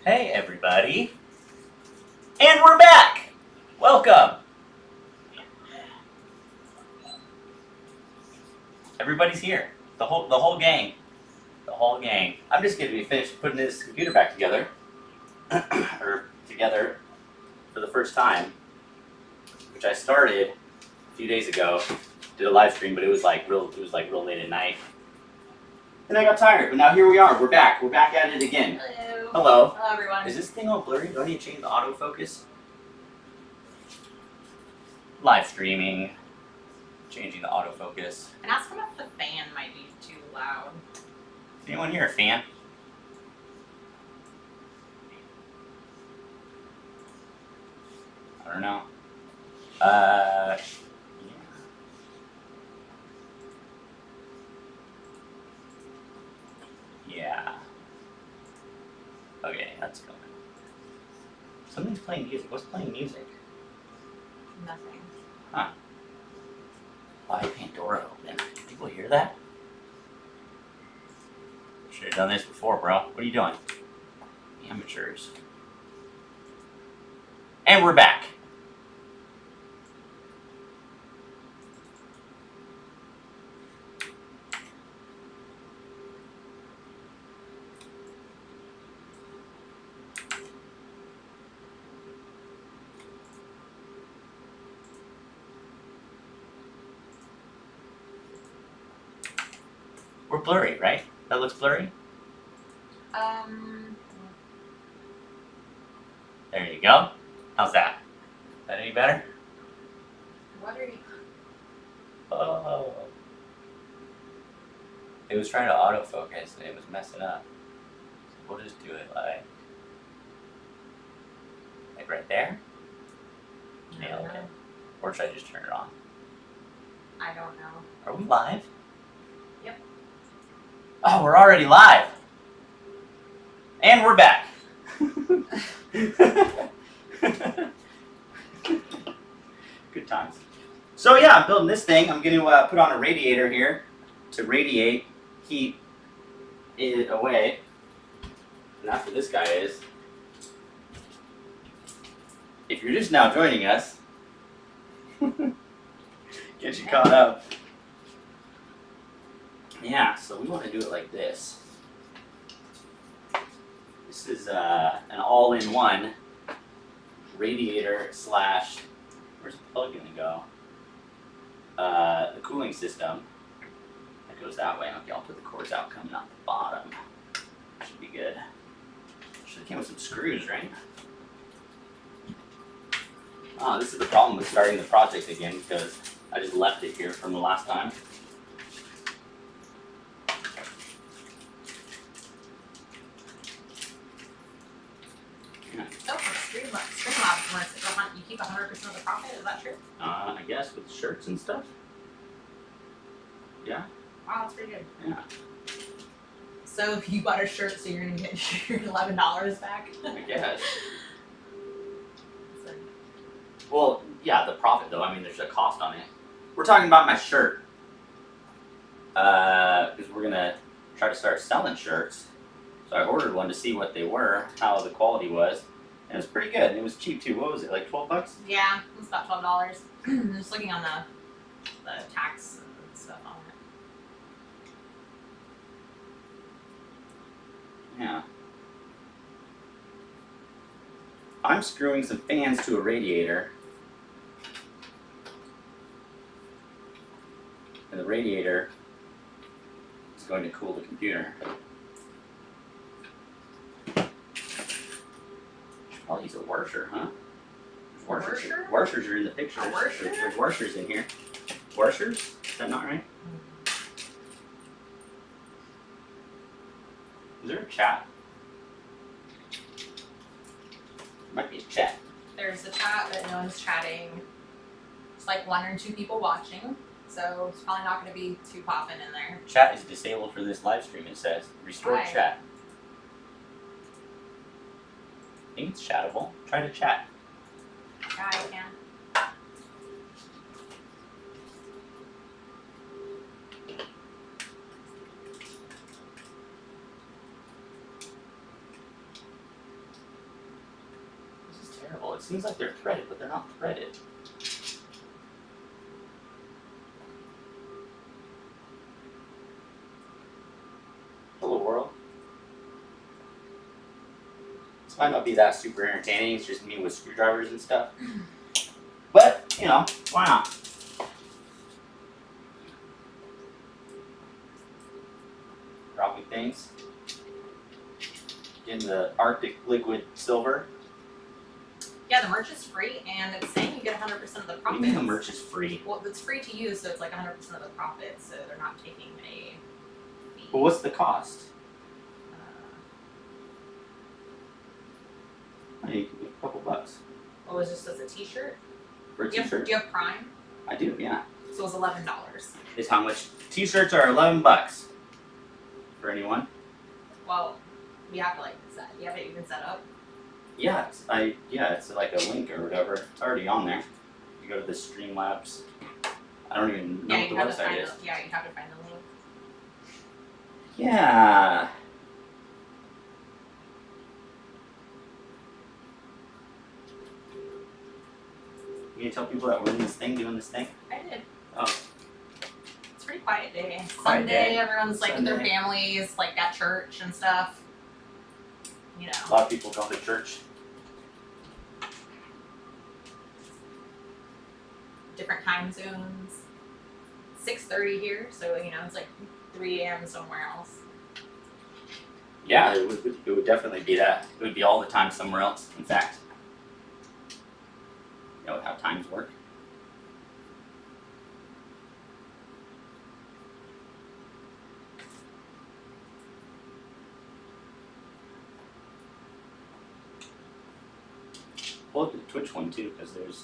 Hey everybody, and we're back. Welcome. Everybody's here. The whole gang. The whole gang. I'm just gonna be finished putting this computer back together, or together for the first time, which I started a few days ago. Did a live stream, but it was like real late at night, and I got tired. But now here we are. We're back. We're back at it again. Hello. Hello. Hello, everyone. Is this thing all blurry? Do I need to change the autofocus? Live streaming. Changing the autofocus. And ask him if the fan might be too loud. Is anyone here a fan? I don't know. Yeah. Okay, that's going. Something's playing music. What's playing music? Nothing. Huh. Why Pandora open? Did people hear that? Should have done this before, bro. What are you doing? Amateurs. And we're back. We're blurry, right? That looks blurry? There you go. How's that? Is that any better? What are you... Oh. It was trying to autofocus and it was messing up. So we'll just do it like right there? Nailed it. Or should I just turn it on? I don't know. Are we live? Yep. Oh, we're already live. And we're back. Good times. So yeah, I'm building this thing. I'm going to put on a radiator here to radiate heat it away. And that's what this guy is. If you're just now joining us, get you caught up. Yeah, so we want to do it like this. This is an all-in-one radiator slash, where's the plug gonna go? The cooling system that goes that way. Okay, I'll put the cords out coming out the bottom. Should be good. Should have came with some screws, right? Oh, this is the problem with starting the project again because I just left it here from the last time. Oh, for Streamlabs, you keep 100% of the profit? Is that true? I guess with shirts and stuff. Yeah. Wow, that's pretty good. Yeah. So if you bought a shirt, so you're going to get your $11 back? I guess. Well, yeah, the profit though. I mean, there's a cost on it. We're talking about my shirt. Because we're going to try to start selling shirts. So I ordered one to see what they were, how the quality was. And it was pretty good. And it was cheap too. What was it, like 12 bucks? Yeah, it was about $12. Just looking on the tax and stuff on it. Yeah. I'm screwing some fans to a radiator. And the radiator is going to cool the computer. Should probably use a washer, huh? Washer? Washers are in the picture. A washer? There's washers in here. Washers? Is that not right? Is there a chat? Might be a chat. There's a chat, but no one's chatting. It's like 1 or 2 people watching, so it's probably not going to be too popping in there. Chat is disabled for this live stream, it says. Restore Why? chat. I think it's chattable. Try to chat. Yeah, I can. seems like they're threaded, but they're not threaded. Hello world. This might not be that super entertaining, it's just me with screwdrivers and stuff. But, you know, why not? Dropping things. Getting the Arctic liquid silver. Yeah, the merch is free, and it's saying you get 100% of the What do you profits. mean the merch is free? Well, it's free to use, so it's like 100% of the profits, so they're not taking a fee. Well, what's the cost? Hey, a couple bucks. What was just as a t-shirt? For a Do you t-shirt? have Prime? I do, yeah. So it was $11. Is how much? T-shirts are 11 bucks. For anyone? Well, you have to like set. You have it even set up. Yeah, it's like a link or whatever. It's already on there. You go to the Streamlabs. I don't even know Yeah, what the you have to website find is. yeah, you have to find the link. Yeah. You gonna tell people that we're in this thing, doing this thing? I did. Oh. It's a pretty quiet day. Quiet Sunday, day. everyone's like with their Sunday. families, like at church and stuff. You know. A lot of people go to church. Different time zones. 6:30 here, so you know it's like 3 a.m. somewhere else. Yeah, it would definitely be that. It would be all the time somewhere else, in fact. You know how times work. Pull up the Twitch one too, because there's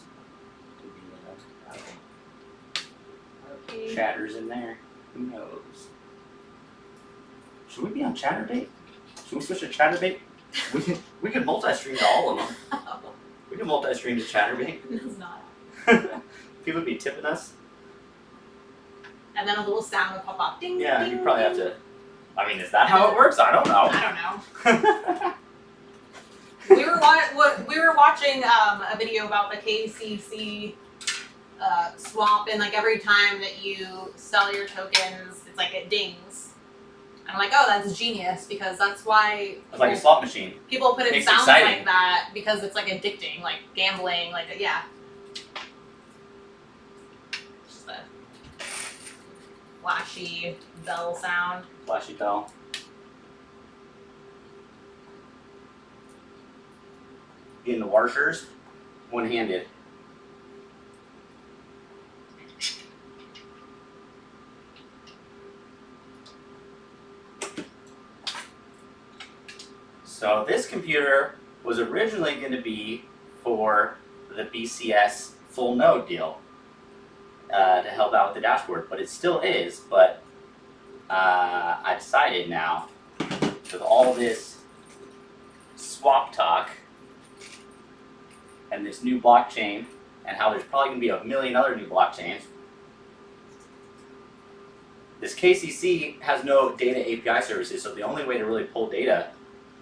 could be Okay. chatters in there. Who knows? Should we be on ChatterBait? Should we switch to ChatterBait? We could multi-stream to all of them. We can multi-stream to ChatterBait. It's not. People would be tipping us. And then a little sound would pop up. Ding, Yeah, ding, you probably have ding. to. I mean, is that how it works? I don't know. I don't know. We were watching a video about the KCC swap, and like every time that you sell your tokens, it's like it dings. And I'm like, oh, that's genius, because that's why It's like a slot machine. people put in It's sounds exciting. like that, because it's like addicting, like gambling, like yeah. Just a flashy bell sound. Flashy bell. In the washers, one-handed. So this computer was originally going to be for the BCS full node deal to help out with the dashboard, but it still is. But I decided now, with all this swap talk and this new blockchain, and how there's probably going to be a million other new blockchains, this KCC has no data API services, so the only way to really pull data,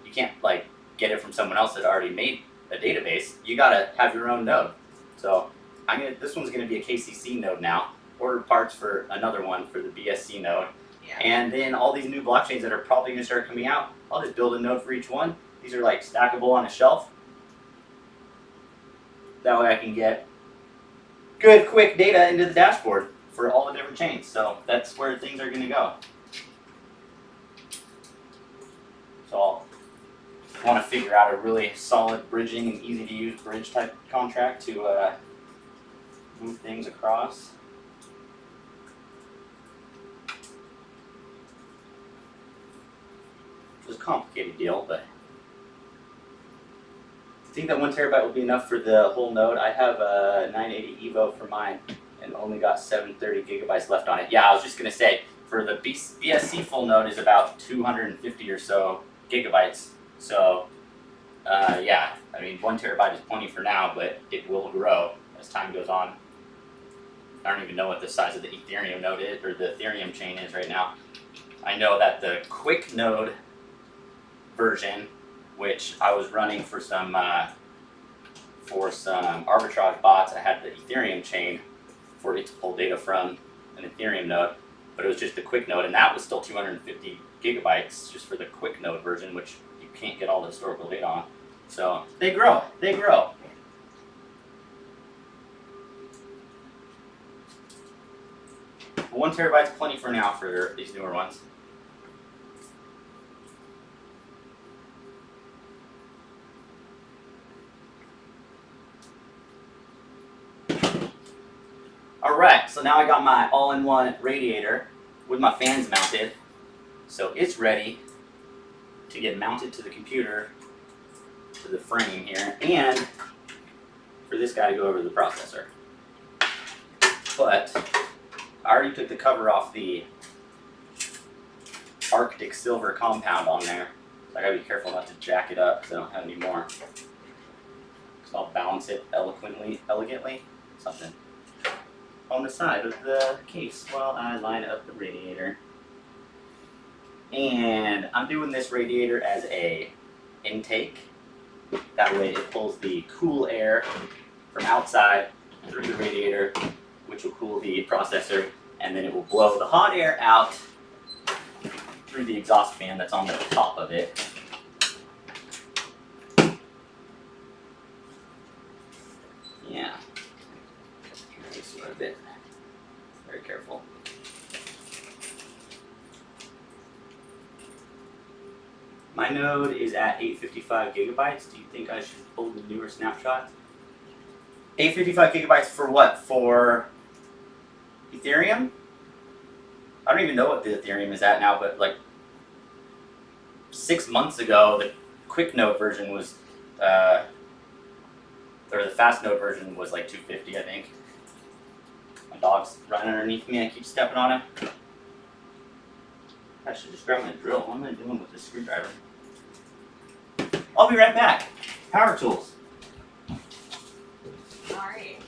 you can't like get it from someone else that already made a database. You gotta have your own node. So this one's gonna be a KCC node now. Order parts for another one for the BSC node. Yeah. And then all these new blockchains that are probably gonna start coming out, I'll just build a node for each one. These are like stackable on a shelf. That way I can get good, quick data into the dashboard for all the different chains. So that's where things are gonna go. So I'll want to figure out a really solid bridging and easy to use bridge type contract to move things across. Which is a complicated deal, but I think that 1 terabyte will be enough for the whole node. I have a 980 Evo for mine and only got 730 gigabytes left on it. Yeah, I was just gonna say, for the BSC full node is about 250 or so gigabytes. So, yeah, I mean, 1 terabyte is plenty for now, but it will grow as time goes on. I don't even know what the size of the Ethereum node is, or the Ethereum chain is right now. I know that the quick node version, which I was running for some for some arbitrage bots. I had the Ethereum chain for it to pull data from an Ethereum node, but it was just the quick node, and that was still 250 gigabytes just for the quick node version, which you can't get all the historical data on. So they grow, they grow. But 1 terabyte's plenty for now for these newer ones. Alright, so now I got my all-in-one radiator with my fans mounted. So it's ready to get mounted to the computer, to the frame here, and for this guy to go over to the processor. But I already took the cover off the Arctic Silver compound on there. So I gotta be careful not to jack it up because I don't have any more. So I'll balance it elegantly, something on the side of the case while I line up the radiator. And I'm doing this radiator as a intake. That way it pulls the cool air from outside through the radiator, which will cool the processor, and then it will blow the hot air out through the exhaust fan that's on the top of it. Yeah. Just a bit. Very careful. My node is at 855 gigabytes. Do you think I should pull the newer snapshot? 855 gigabytes for what? For Ethereum? I don't even know what the Ethereum is at now, but like 6 months ago, the quick node version was, or the fast node version was like 250, I think. My dog's running underneath me. I keep stepping on him. I should just grab my drill. What am I doing with this screwdriver? I'll be right back. Power tools. Alright.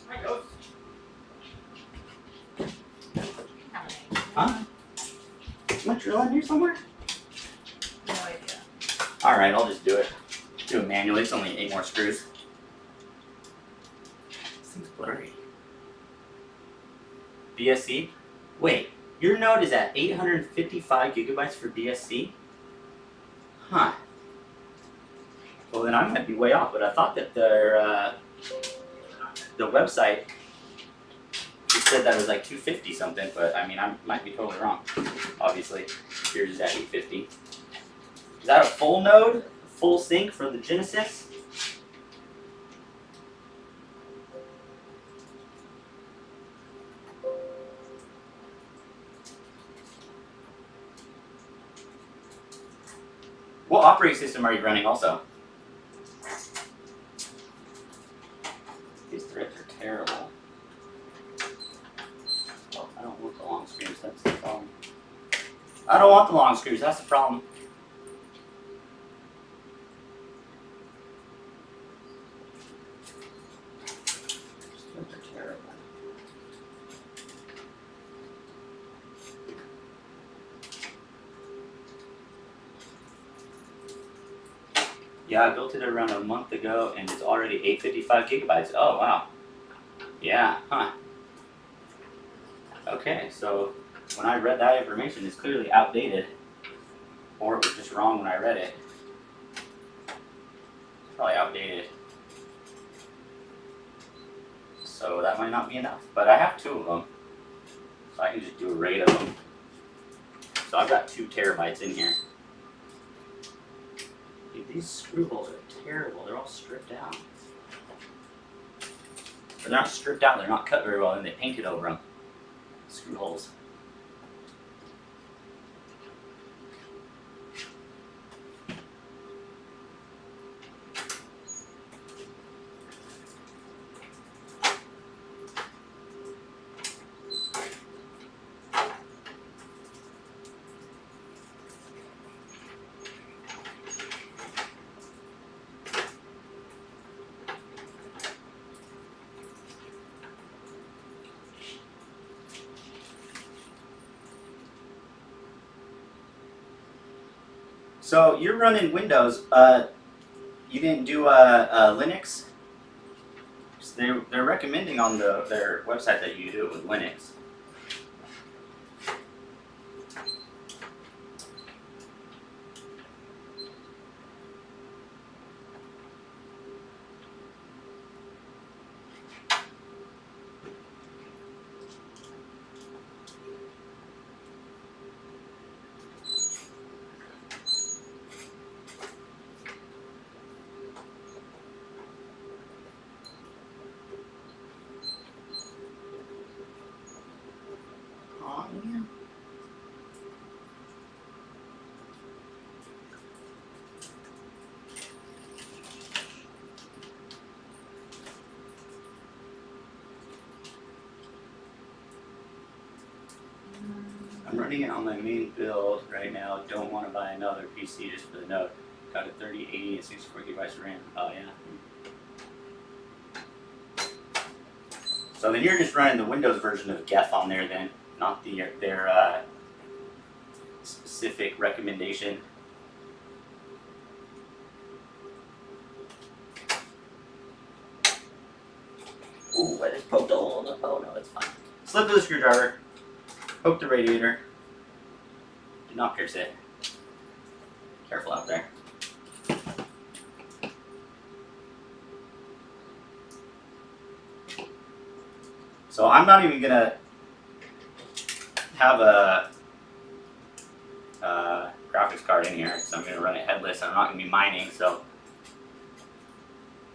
Hi, Ghost. Huh? Is my drill in here somewhere? No idea. Alright, I'll just do it. Do it manually. It's only 8 more screws. This thing's blurry. BSC? Wait, your node is at 855 gigabytes for BSC? Huh. Well, then I might be way off, but I thought that the website just said that it was like 250 something, but I mean, I might be totally wrong. Obviously, yours is at 850. Is that a full node? Full sync for the Genesis? What operating system are you running also? These threads are terrible. Well, I don't want the long screws, that's the problem. I don't want the long screws, that's the problem. These threads are terrible. Yeah, I built it around a month ago and it's already 855 gigabytes. Oh, wow. Yeah, huh. Okay, so when I read that information, it's clearly outdated. Or it was just wrong when I read it. Probably outdated. So that might not be enough. But I have 2 of them. So I can just do a RAID of them. So I've got 2 terabytes in here. Dude, these screw holes are terrible. They're all stripped out. They're not stripped out, they're not cut very well, and they painted over them. Screw holes. So you're running Windows. You didn't do Linux? They're recommending on their website that you do it with Linux. I'm running it on my main build right now. Don't want to buy another PC just for the Note. Got a 3080 and 64 gigabytes of RAM. Oh yeah. So then you're just running the Windows version of Geth on there then, not their specific recommendation. Ooh, I just poked a hole in the phone. No, it's fine. Slip to the screwdriver. Poke the radiator. Do not pierce it. Careful out there. So I'm not even gonna have a graphics card in here, so I'm gonna run it headless. I'm not gonna be mining, so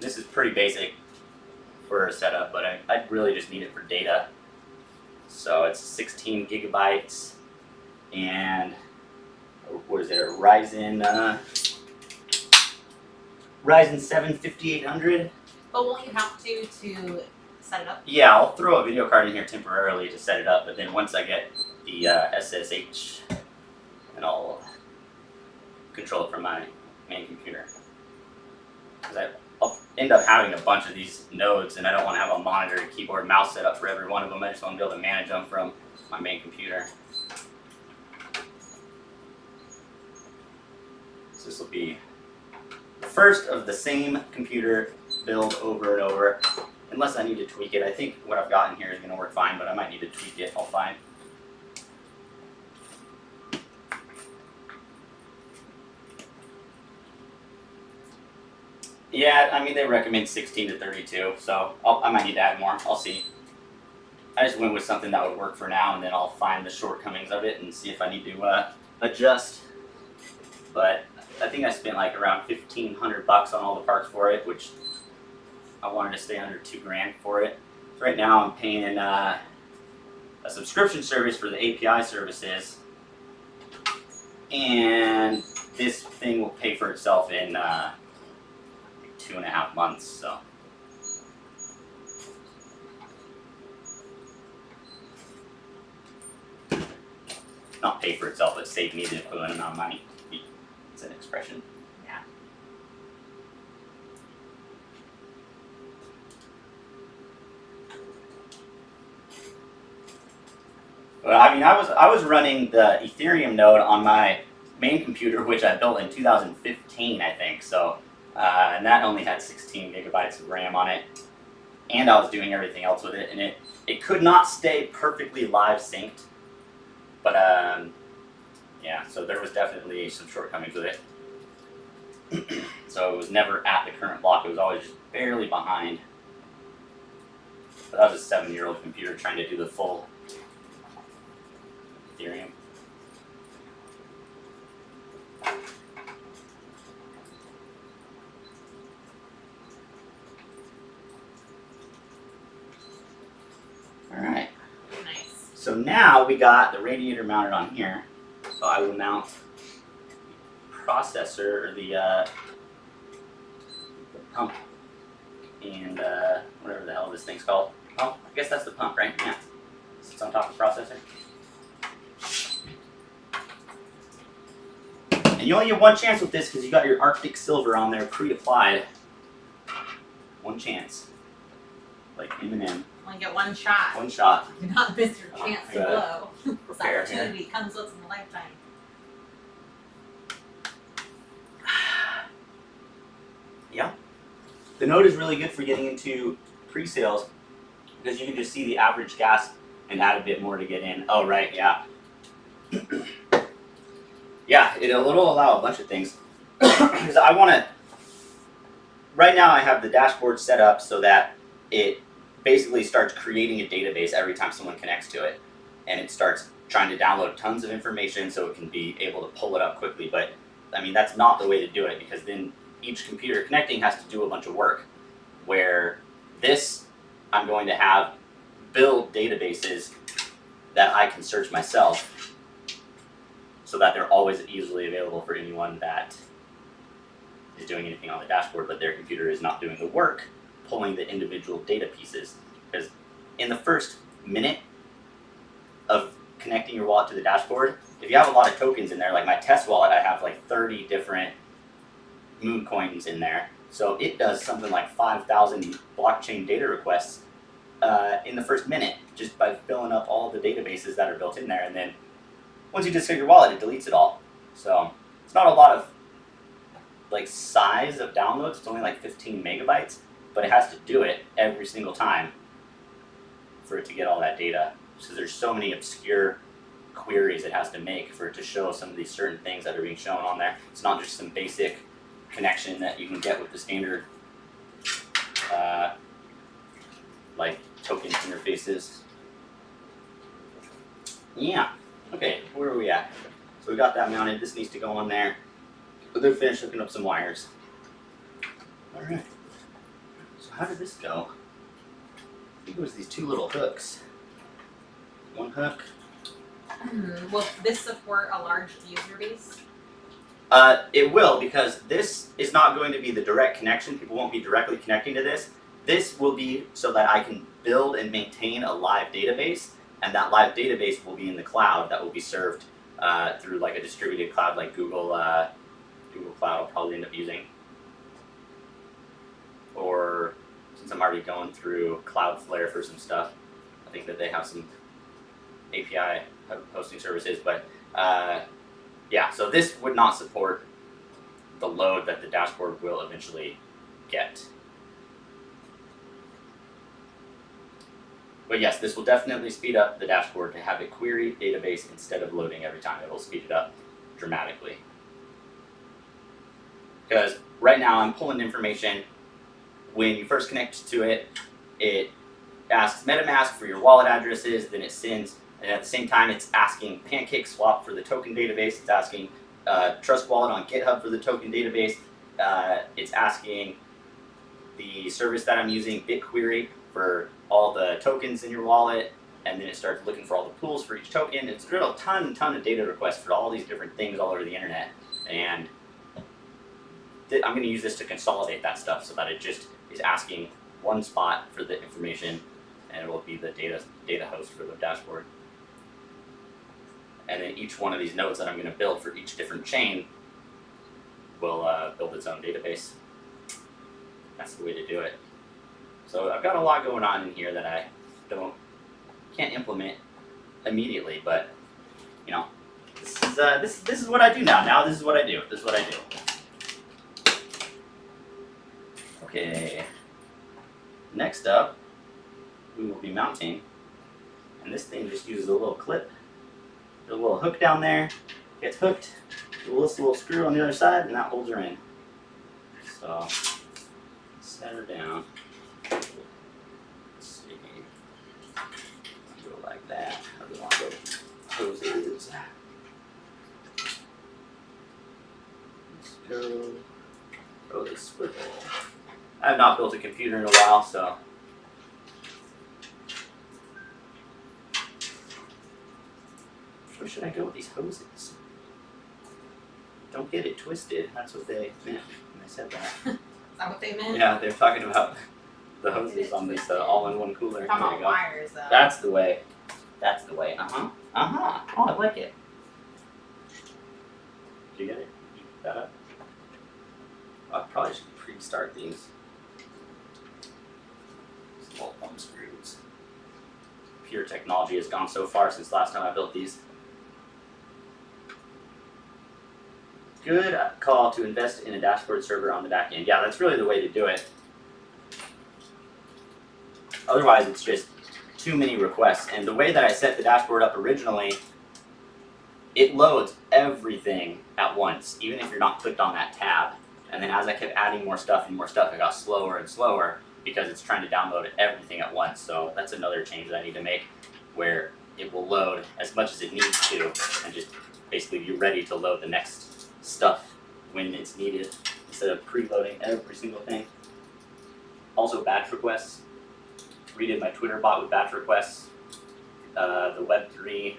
this is pretty basic for a setup, but I really just need it for data. So it's 16 gigabytes, and what is it? A Ryzen 7 5800. But won't you have to set it up? Yeah, I'll throw a video card in here temporarily to set it up, but then once I get the SSH, then I'll control it from my main computer. Because I'll end up having a bunch of these nodes, and I don't want to have a monitor, keyboard, mouse set up for every one of them. I just want to be able to manage them from my main computer. So this will be the first of the same computer build over and over, unless I need to tweak it. I think what I've got in here is going to work fine, but I might need to tweak it. I'll find. Yeah, I mean, they recommend 16 to 32, so I might need to add more. I'll see. I just went with something that would work for now, and then I'll find the shortcomings of it and see if I need to adjust. But I think I spent like around $1,500 on all the parts for it, which I wanted to stay under $2,000 for it. So right now I'm paying a subscription service for the API services, and this thing will pay for itself in 2.5 months, so. Not pay for itself, but save me the equivalent amount of money. It's an expression. Yeah. Well, I mean, I was running the Ethereum node on my main computer, which I built in 2015, I think, so. And that only had 16 gigabytes of RAM on it, and I was doing everything else with it, and it could not stay perfectly live synced, but yeah, so there was definitely some shortcomings with it. So it was never at the current block, it was always just barely behind. But that was a 7-year-old computer trying to do the full Ethereum. Alright, Nice. so now we got the radiator mounted on here. So I will mount the processor, or the pump, and whatever the hell this thing's called. Oh, I guess that's the pump, right? Yeah. Sits on top of the processor. And you only have one chance with this because you got your Arctic Silver on there pre-applied. One chance. Like M&M. Only get one shot. One shot. Do not miss your chance to blow. This Prepare opportunity comes once in a lifetime. The node is really good for getting into pre-sales because you can just see the average gas and add a bit more to get in. Oh, right, yeah. Yeah, it'll allow a bunch of things. Because I want to, right now I have the dashboard set up so that it basically starts creating a database every time someone connects to it. And it starts trying to download tons of information so it can be able to pull it up quickly. But, I mean, that's not the way to do it because then each computer connecting has to do a bunch of work. Where this, I'm going to have build databases that I can search myself so that they're always easily available for anyone that is doing anything on the dashboard, but their computer is not doing the work, pulling the individual data pieces. Because in the first minute of connecting your wallet to the dashboard, if you have a lot of tokens in there, like my test wallet, I have like 30 different Moon coins in there. So it does something like 5,000 blockchain data requests in the first minute, just by filling up all the databases that are built in there. And then once you disconnect your wallet, it deletes it all. So it's not a lot of like size of downloads. It's only like 15 megabytes, but it has to do it every single time for it to get all that data. So there's so many obscure queries it has to make for it to show some of these certain things that are being shown on there. It's not just some basic connection that you can get with the standard like token interfaces. Yeah. Okay, where are we at? So we got that mounted. This needs to go on there. But then finish hooking up some wires. All right. So how did this go? I think it was these two little hooks. One hook. Will this support a large user base? It will, because this is not going to be the direct connection. People won't be directly connecting to this. This will be so that I can build and maintain a live database, and that live database will be in the cloud that will be served through like a distributed cloud like Google Cloud I'll probably end up using. Or since I'm already going through Cloudflare for some stuff, I think that they have some API hosting services, but yeah, so this would not support the load that the dashboard will eventually get. But yes, this will definitely speed up the dashboard to have a query database instead of loading every time. It will speed it up dramatically. Because right now I'm pulling information. When you first connect to it, it asks MetaMask for your wallet addresses, then it sends, and at the same time it's asking PancakeSwap for the token database, it's asking Trust Wallet on GitHub for the token database, it's asking the service that I'm using, BitQuery, for all the tokens in your wallet, and then it starts looking for all the pools for each token. It's a ton of data requests for all these different things all over the internet, and I'm going to use this to consolidate that stuff so that it just is asking one spot for the information, and it will be the data host for the dashboard. And then each one of these nodes that I'm going to build for each different chain will build its own database. That's the way to do it. So I've got a lot going on in here that I can't implement immediately, but you know, this is what I do now. Now this is what I do. This is what I do. Okay. Next up, we will be mounting, and this thing just uses a little clip. There's a little hook down there, gets hooked, this little screw on the other side, and that holds her in. So, set her down. Let's see. Do it like that. How do you want to go? Hoses. Let's go. Oh, the swivel. I have not built a computer in a while, so. Where should I go with these hoses? Don't get it twisted. That's what they meant when they said that. Is that what they meant? Yeah, they're talking about the hoses on this all-in-one cooler. Come There on, you go. wires though. That's the way. That's the way. Oh, I like it. Did you get it? Did you pick that up? I probably should pre-start these. Small thumb screws. Pure technology has gone so far since last time I built these. Good call to invest in a dashboard server on the back end. Yeah, that's really the way to do it. Otherwise, it's just too many requests. And the way that I set the dashboard up originally, it loads everything at once, even if you're not clicked on that tab. And then as I kept adding more stuff and more stuff, it got slower and slower because it's trying to download everything at once. So that's another change that I need to make, where it will load as much as it needs to and just basically be ready to load the next stuff when it's needed instead of preloading every single thing. Also batch requests. Redid my Twitter bot with batch requests. The Web3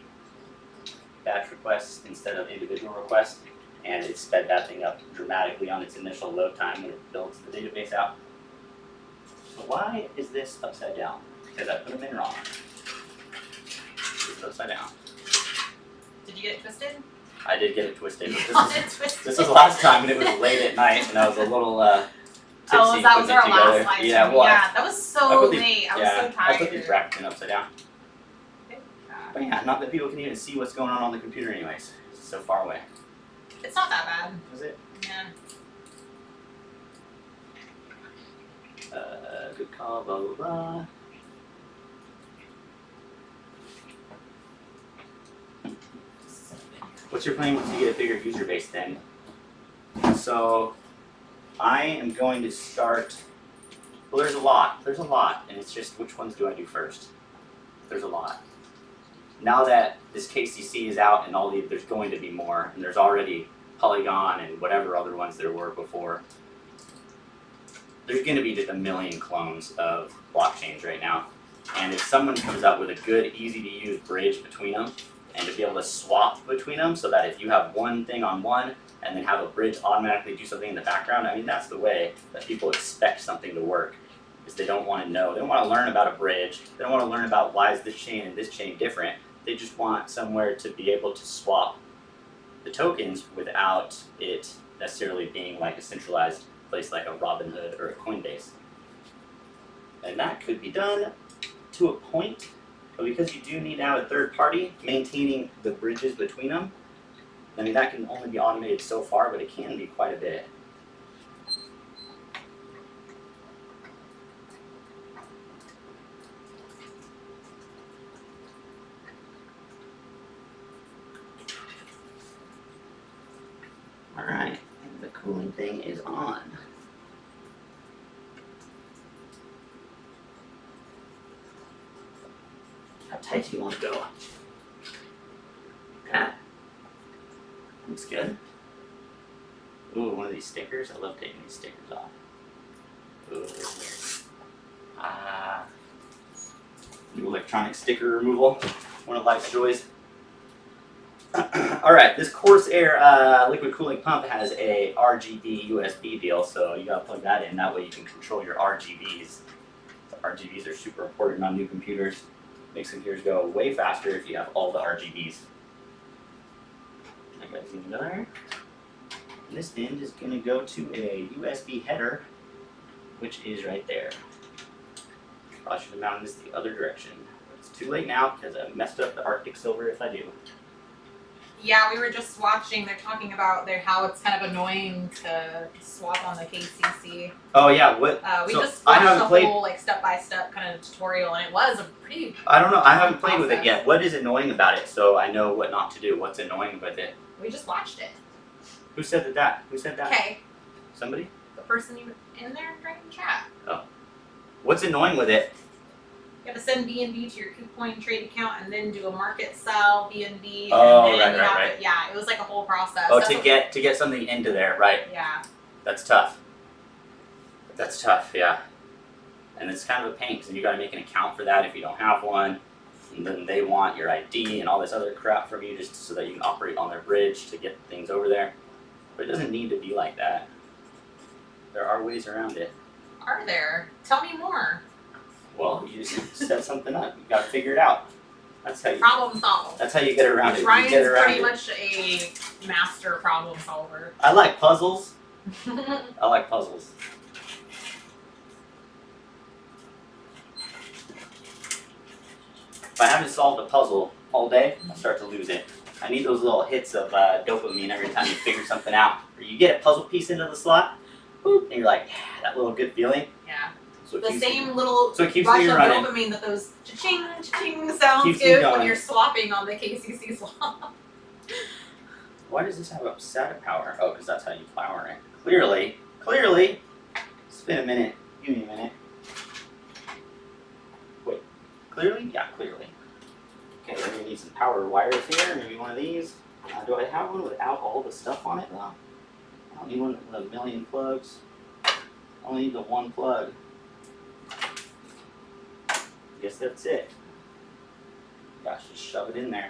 batch requests instead of individual requests, and it sped that thing up dramatically on its initial load time when it builds the database out. So why is this upside down? Because I put them in wrong. It's upside down. Did you get it twisted? I did get it twisted. This was last time, and it was late at night, and I was a little tipsy. Oh, that was putting it our together. last live stream. Yeah, well, yeah, that was so late. I was so tired. I put these brackets in upside down. But yeah, not that people can even see what's going on the computer anyways. It's so far away. It's not that bad. Is it? Yeah. Good call, blah, blah, blah. What's your plan once you get a bigger user base then? So, I am going to start, well there's a lot, and it's just which ones do I do first? There's a lot. Now that this KCC is out and there's going to be more, and there's already Polygon and whatever other ones there were before, there's going to be just a million clones of blockchains right now. And if someone comes up with a good, easy to use bridge between them, and to be able to swap between them so that if you have one thing on one and then have a bridge automatically do something in the background, I mean, that's the way that people expect something to work. Is they don't want to know, they don't want to learn about a bridge, they don't want to learn about why is this chain and this chain different. They just want somewhere to be able to swap the tokens without it necessarily being like a centralized place like a Robinhood or a Coinbase. And that could be done to a point, but because you do need to have a third party maintaining the bridges between them, I mean, that can only be automated so far, but it can be quite a bit. Alright, the cooling thing is on. How tight do you want to go? Yeah. Looks good. Ooh, one of these stickers. I love taking these stickers off. Ooh. New electronic sticker removal. One of life's joys. Alright, this Corsair liquid cooling pump has a RGB USB deal, so you gotta plug that in. That way you can control your RGBs. The RGBs are super important on new computers. Makes computers go way faster if you have all the RGBs. I got another. And this end is going to go to a USB header, which is right there. Probably should have mounted this the other direction. But it's too late now because I messed up the Arctic Silver if I do. Yeah, we were just watching. They're talking about how it's kind of annoying to swap on the KCC. Oh yeah, what? We so just I watched haven't the played. whole step-by-step kind of tutorial, and it was a pretty. I don't know. I haven't played with it process. yet. What is annoying about it? So I know what not to do. What's annoying with it? We just watched it. Who said that? Who said that? Okay, Somebody? the person in there during the chat. What's annoying with it? You have to send BNB to your KuCoin trade account and then do a market sell BNB. Oh, and then right, you have right. To, yeah, it was like a whole process. Oh, That's to what- get something into there, right? Yeah. That's tough. That's tough, yeah. And it's kind of a pain because you got to make an account for that if you don't have one. And then they want your ID and all this other crap from you just so that you can operate on their bridge to get things over there. But it doesn't need to be like that. There are ways around it. Are there? Tell me more. Well, you just set something up. You got to figure it out. That's how you. Problem solved. That's how you get around it. You Ryan's get around pretty it. much a master problem solver. I like puzzles. I like puzzles. If I haven't solved a puzzle all day, I start to lose it. I need those little hits of dopamine every time you figure something out. Or you get a puzzle piece into the slot, boop, and you're like, yeah, that little good feeling. Yeah. So it The keeps same little So it keeps rush me of running. dopamine that those cha-ching, cha-ching sounds Keeps me give when going. you're swapping on the KCC swap. Why does this have a SATA power? Oh, because that's how you power it. Clearly. It's been a minute. Give me a minute. Wait. Clearly? Yeah, clearly. Okay, we're gonna need some power wires here. Maybe one of these. Do I have one without all the stuff on it though? I don't need one with a million plugs. I only need the one plug. Guess that's it. Gosh, just shove it in there.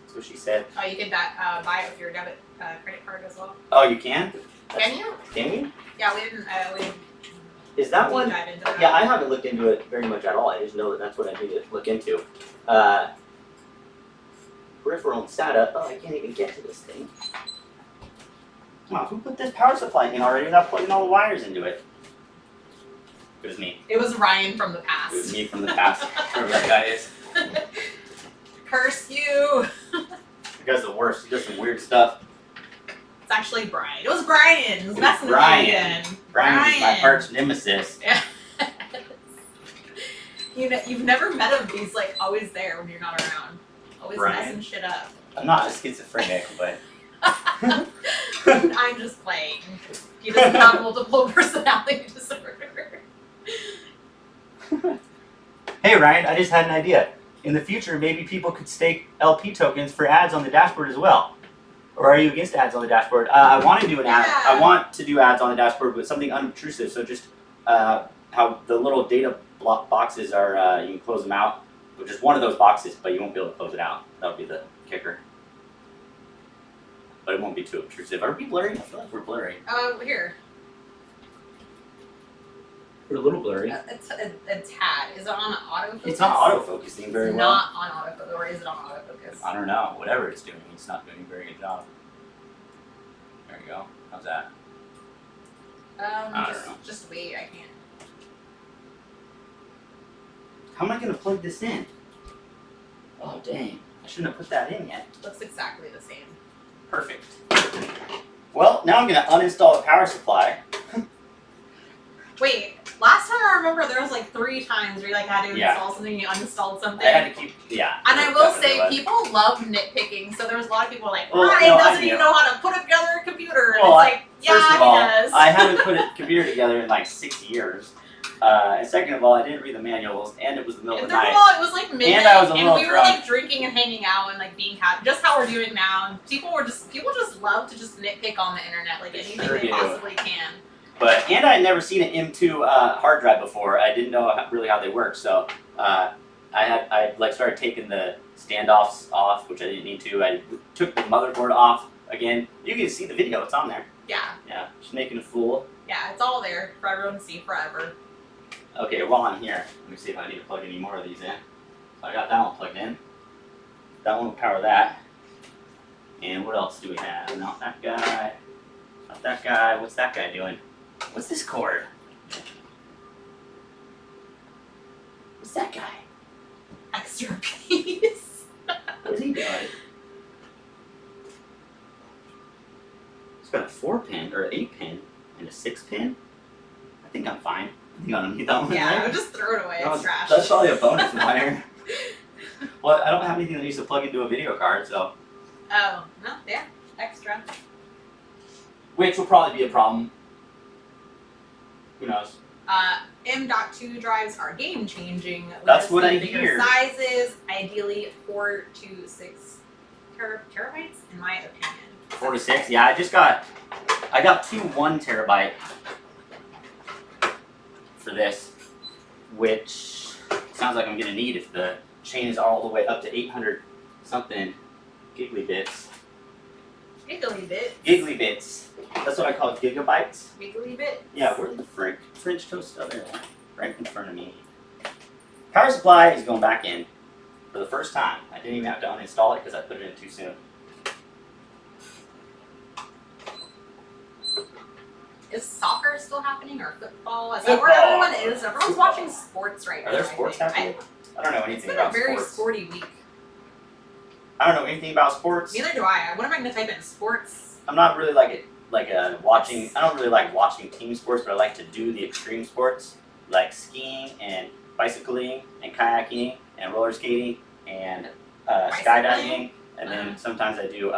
That's what she said. Oh, you can buy it with your debit credit card as well. Oh, you can? Can you? Can you? Yeah, we didn't Is that one? dive into that. Yeah, I haven't looked into it very much at all. I just know that that's what I need to look into. Peripheral and SATA. Oh, I can't even get to this thing. Come on, who put this power supply in already without plugging all the wires into it? It was me. It was Ryan from the past. It was me from the past. Whoever that guy is. Curse you! The guy's the worst. He does some weird stuff. It's actually Brian. It was Brian. It was It was messing with Brian. me again. Brian is my arch nemesis. You've never met him, but he's like always there when you're not around. Always Brian? messing shit up. I'm not a schizophrenic, but I'm just playing. He doesn't have multiple personality disorder. hey Ryan, I just had an idea. In the future, maybe people could stake LP tokens for ads on the dashboard as well. Or are you against ads on the dashboard? I want to do an ad. I want to do ads on the dashboard, but something unobtrusive. So just how the little data block boxes are, you can close them out. With just one of those boxes, but you won't be able to close it out. That'll be the kicker. But it won't be too obtrusive. Are we blurry? I feel like we're blurry. Here. We're a little blurry. It's a tad. Is it on autofocus? It's not autofocusing very It's well. not on autofocus, or is it on autofocus? I don't know. Whatever it's doing, it's not doing a very good job. There you go. How's that? I don't know. Just wait. I can't. How am I going to plug this in? Oh, dang. I shouldn't have put that in yet. Looks exactly the same. Perfect. Well, now I'm going to uninstall the power supply. Wait, last time I remember there was like 3 times where you like had to Yeah. install something, you uninstalled something. I had to keep, yeah. And I will say, definitely was. people love nitpicking, so there was a lot of people like, Well, Ryan no, I doesn't do. even know how to put together a computer. And Well, it's like, yeah, First of all, he does. I haven't put a computer together in like 6 years. And second of all, I didn't read the manuals, and it was the middle And of the third of night. all, it was like midnight, And I was a little we were drunk. like drinking and hanging out and like being happy, just how we're doing now. And people just love to just nitpick on the internet, like They anything sure they do. possibly can. And I had never seen an M2 hard drive before. I didn't know really how they work, so I like started taking the standoffs off, which I didn't need to. I took the motherboard off again. You can see the video; it's on there. Yeah, Yeah, just making a fool. yeah, it's all there for everyone to see forever. Okay, while I'm here, let me see if I need to plug any more of these in. So I got that one plugged in. That one will power that. And what else do we have? Not that guy. Not that guy. What's that guy doing? What's this cord? What's that guy? Extra piece. What's he doing? It's got a 4-pin or 8-pin and a 6-pin. I think I'm fine. I think I don't need that one. Yeah, right? just throw it away. No, It's trash. That's probably a bonus wire. Well, I don't have anything that needs to plug into a video card, so. Oh, no, yeah, extra. Which will probably be a problem. Who knows? M.2 drives are game changing. That's what I bigger hear. Sizes, ideally 4 to 6 terabytes, in my opinion. 4 to 6? Yeah, I got 2 1 terabyte for this, which sounds like I'm gonna need if the chain is all the way up to 800 something gigabits. Giggly bit. Gigabits. That's what I call gigabytes. Giggly bit. Yeah, where's the French toast oven? Right in front of me. Power supply is going back in for the first time. I didn't even have to uninstall it because I put it in too soon. Is soccer still happening or football? Is that where Football. everyone is? Everyone's watching sports right now. Are there sports I think. happening? I don't know It's anything been a about very sports. sporty week. I don't know anything about sports. Neither do I. What am I going to type in? Sports? I'm not really like watching. I don't really like watching team sports, but I like to do the extreme sports like skiing and bicycling and kayaking and roller skating and skydiving. And then sometimes I do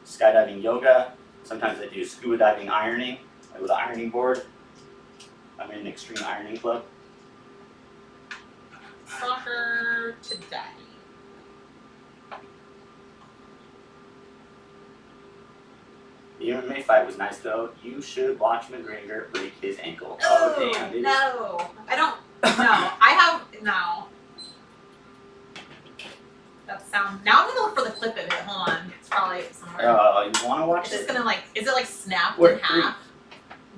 skydiving yoga. Sometimes I do scuba diving ironing with an ironing board. I'm in an extreme ironing club. Soccer to daddy. The MMA fight was nice though. You should watch McGregor break his ankle. Oh, damn, dude. no. I don't. No. I have. No. That sound. Now I'm gonna look for the clip of it. Hold on. It's probably somewhere. You want to watch It's it? just gonna like. Is it like snapped What, in half?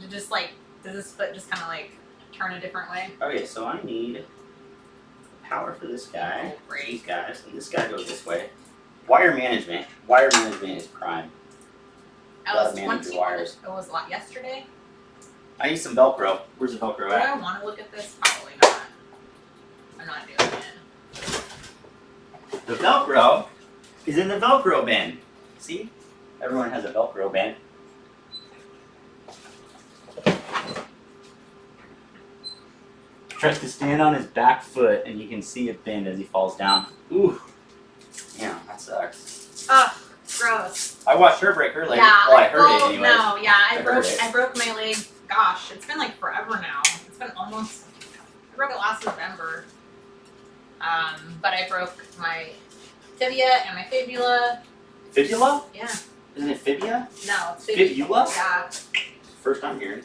To just like. Does this foot just kind of like turn a different way? Okay, so I need power for this guy, these guys, and this guy goes this way. Wire management. Wire management is prime. I Gotta was manage 20. your wires. It was what, yesterday? I need some Velcro. Where's the Velcro Do I at? want to look at this? Probably not. I'm not doing it. The Velcro is in the Velcro bin. See? Everyone has a Velcro bin. Tries to stand on his back foot and you can see it bend as he falls down. Ooh. Damn, that sucks. Ugh, gross. I watched her break her leg. Yeah, Well, I heard it anyways. No, yeah, I heard it. I broke my leg. Gosh, it's been like forever now. It's been almost. I broke it last November. But I broke my tibia and my fibula. Fibula? Yeah. Isn't it fibia? No, it's fibula. Fibula? Yeah. First time hearing.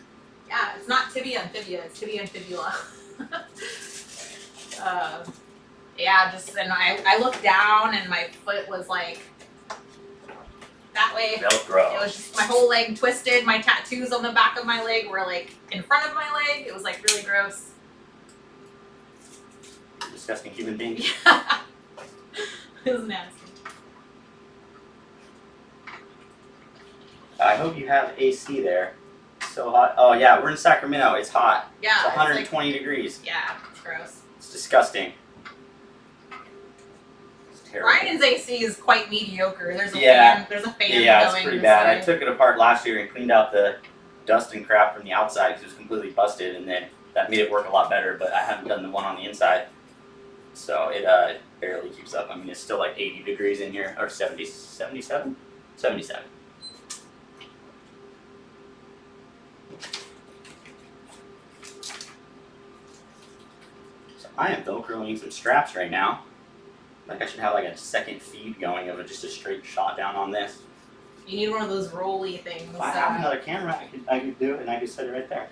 Yeah, it's not tibia and fibia. It's tibia and fibula. Yeah, just and I looked down and my foot was like that way. Velcro. It was just my whole leg twisted. My tattoos on the back of my leg were like in front of my leg. It was like really gross. Disgusting human being. Yeah. It was nasty. I hope you have AC there. So hot. Oh yeah, we're in Sacramento. It's hot. Yeah. It's It's 120 like, degrees. yeah, it's gross. It's disgusting. It's terrible. Ryan's AC is quite mediocre. There's a Yeah. fan. There's a fan Yeah, going. it's pretty this bad. I way. took it apart last year and cleaned out the dust and crap from the outside because it was completely busted, and then that made it work a lot better. But I haven't done the one on the inside, so it barely keeps up. I mean, it's still like 80 degrees in here, or 70, 77? 77. So I am Velcroing some straps right now. Like I should have like a second feed going of just a straight shot down on this. You need one of those rolly things. If I have another camera, I could do it and I could set it right there.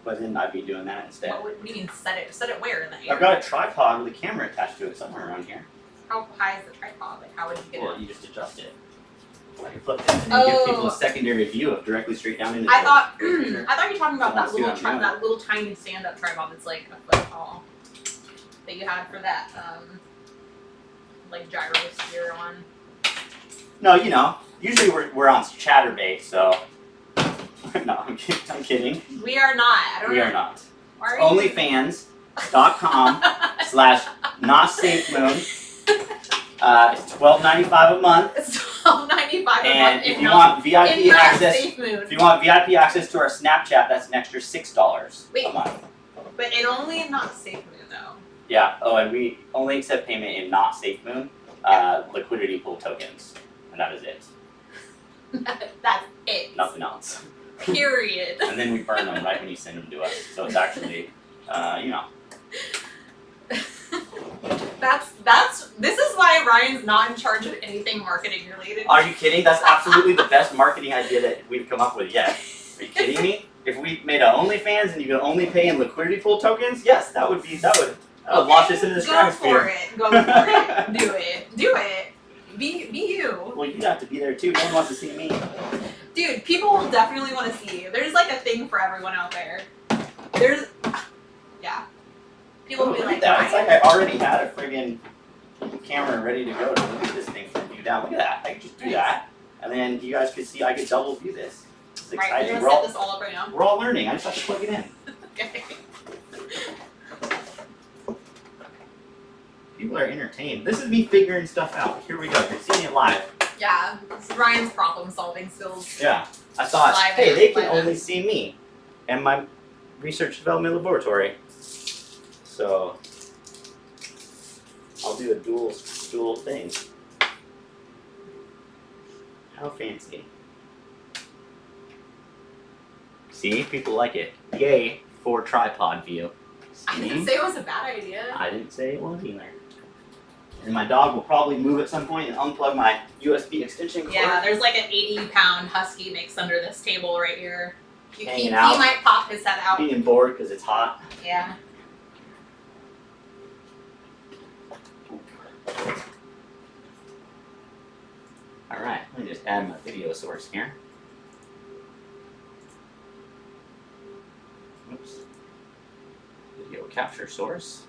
But then I'd be doing that instead. What do you mean set it? Set it where in the air? I've got a tripod with a camera attached to it somewhere around here. How high is the tripod? Like how would you get Well, it? you just adjust it. Like you flip it and you give people Oh. a secondary view of directly straight down into I the thought I computer. thought you were talking about Someone that little else do that, that little tiny stand-up tripod that's like a foot tall that you had for that like gyro steer one. No, you know, usually we're on Chatterbait, so no, I'm kidding. We are not. I don't We know. are not. Why are you? Onlyfans.com/NotSafeMoon. It's $12.95 a month. It's $12.95 a month. And if you want VIP access, NotSafeMoon. if you want VIP access to our Snapchat, that's an extra $6 Wait. a month. But it only in NotSafeMoon though. Yeah. Oh, and we only accept payment in NotSafeMoon liquidity pool tokens, and that is it. That's it. Nothing else. Period. And then we burn them right when you send them to us. So it's actually, you know. This is why Ryan's not in charge of anything marketing related. Are you kidding? That's absolutely the best marketing idea that we've come up with yet. Are you kidding me? If we made a OnlyFans and you could only pay in liquidity pool tokens, yes, that would launch us into the stratosphere. Go for it. Do it. Do it. Be you. Well, you have to be there too. No one wants to see me. Dude, people will definitely want to see you. There's like a thing for everyone out there. Yeah. People will be Look like, at that. It's Ryan? like I already had a friggin' camera ready to go to look at this thing from view down. Look at that. I could just do that. And then you guys could see I could double view this. It's Right, exciting. you're We're gonna all, set this all up right now. we're all learning. I just have to plug it in. Okay. People are entertained. This is me figuring stuff out. Here we go. You're seeing it live. Yeah, it's Ryan's problem-solving skills. Yeah. I thought, Live hey, in, they can live in. only see me and my research development laboratory. So I'll do a dual thing. How fancy. See, people like it. Yay for tripod view. I didn't say it was a bad idea. I didn't say it was either. And my dog will probably move at some point and unplug my USB extension cord. Yeah, there's like an 80-pound husky mix under this table right here. He Hanging out. might pop his head out. Being bored because it's hot. Yeah. Alright, let me just add my video source here. Oops. Video capture source.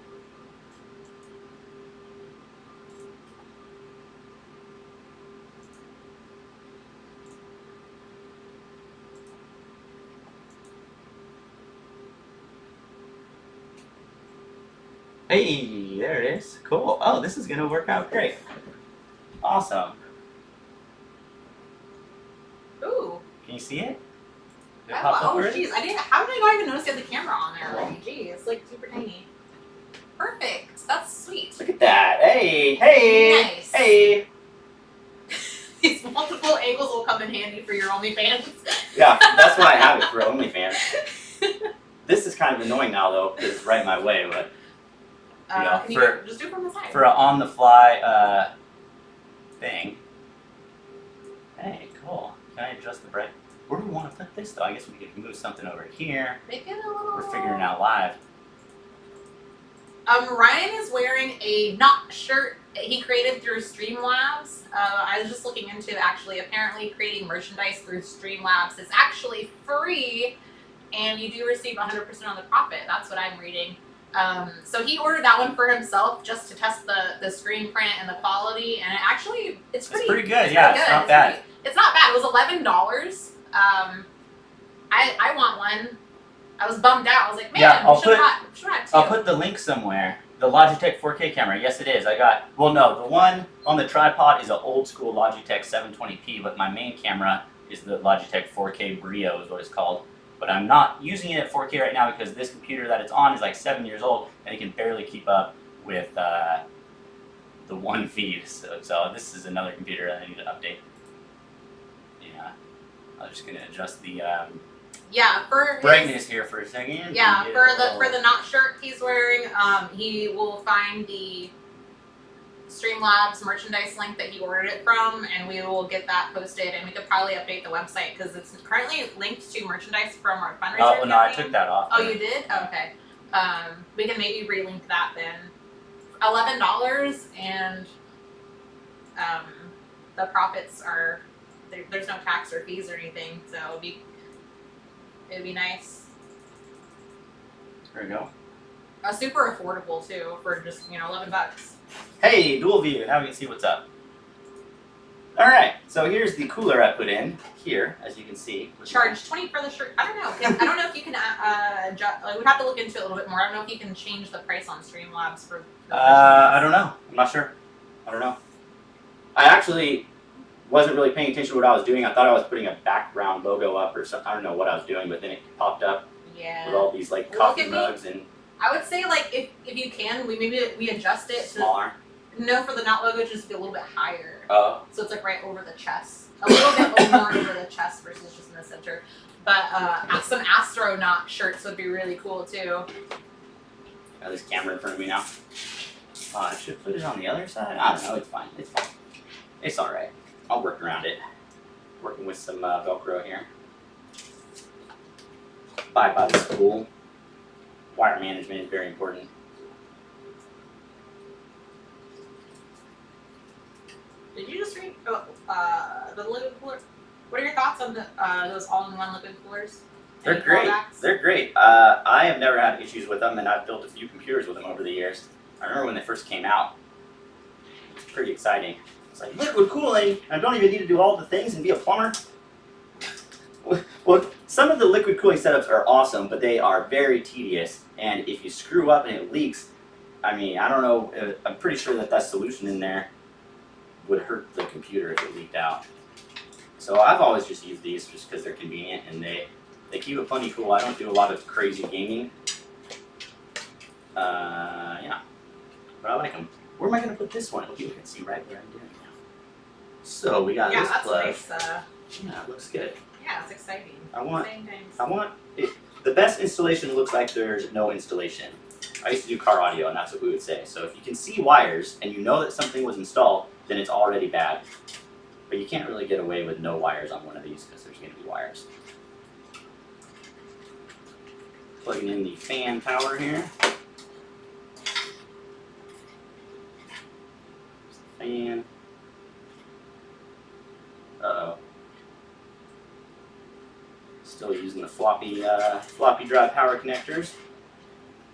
Hey, there it is. Cool. Oh, this is gonna work out great. Awesome. Ooh. Can you see it? Did it Oh, pop up oh, already? jeez. How did I not even notice you had the camera on there already? Gee, it's like super tiny. Perfect. That's sweet. Look at that. Hey, hey, Nice. hey. These multiple angles will come in handy for your OnlyFans. Yeah, that's why I have it for OnlyFans. This is kind of annoying now though, because it's right in my way, but Yeah, can you for- just do it from the side? for an on-the-fly thing. Hey, cool. Can I adjust the bright? Where do we want to put this though? I guess we could move something over here. Make it a little. We're figuring out live. Ryan is wearing a Not shirt that he created through Streamlabs. I was just looking into actually apparently creating merchandise through Streamlabs is actually free, and you do receive 100% of the profit. That's what I'm reading. So he ordered that one for himself just to test the screen print and the quality, and it's pretty good. Yeah, it's not bad. It's not bad. It was $11. I want one. I was bummed out. I was like, man, Yeah, we should have two. I'll put the link somewhere. The Logitech 4K camera, yes it is. Well no, the one on the tripod is an old school Logitech 720p, but my main camera is the Logitech 4K Brio is what it's called. But I'm not using it at 4K right now because this computer that it's on is like 7 years old and it can barely keep up with the one feed. So this is another computer that I need to update. Yeah, I'm just gonna adjust the brightness here for a second. Yeah, for the Not shirt he's wearing, he will find the Streamlabs merchandise link that he ordered it from, and we will get that posted, and we could probably update the website because it's currently linked to merchandise from our fundraiser. Oh no, I took that off. Oh, you did? Oh, okay. We can maybe relink that then. $11, and the profits are there's no tax or fees or anything, so it'd be nice. There we go. Super affordable too for just $11. Hey, dual view. Now we can see what's up. All right, so here's the cooler I put in here, as you can see. Charge $20 for the shirt. I don't know. I don't know if you can. We'd have to look into it a little bit more. I don't know if you can change the price on Streamlabs for. I don't know. I'm not sure. I don't know. I actually wasn't really paying attention to what I was doing. I thought I was putting a background logo up or something. I don't know what I was doing, but then it popped up with all these like coffee mugs and. I would say like if you can, we adjust it to smaller. No, for the Not logo, just be a little bit higher. Oh. So it's like right over the chest, a little bit more over the chest versus just in the center. But some astronaut shirts would be really cool too. Got this camera in front of me now. I should put it on the other side. I don't know. It's fine. It's fine. It's all right. I'll work around it. Working with some Velcro here. Bye by the spool. Wire management is very important. Did you just read the liquid cooler? What are your thoughts on those all-in-one liquid coolers? They're Any great. drawbacks? They're great. I have never had issues with them, and I've built a few computers with them over the years. I remember when they first came out. It's pretty exciting. It's like liquid cooling. I don't even need to do all the things and be a plumber. Well, some of the liquid cooling setups are awesome, but they are very tedious. And if you screw up and it leaks, I mean, I don't know. I'm pretty sure that that's solution in there. would hurt the computer if it leaked out. So I've always just used these just because they're convenient and they keep it plenty cool. I don't do a lot of crazy gaming. Yeah, but I like them. Where am I going to put this one? You can see right where I'm doing it now. So we got this plug. Nice, yeah, it looks good. yeah, it's exciting. I want it. The best installation looks like there's no installation. I used to do car audio, and that's what we would say. So if you can see wires and you know that something was installed, then it's already bad. But you can't really get away with no wires on one of these because there's going to be wires. Plugging in the fan power here. Fan. Uh-oh. Still using the floppy drive power connectors.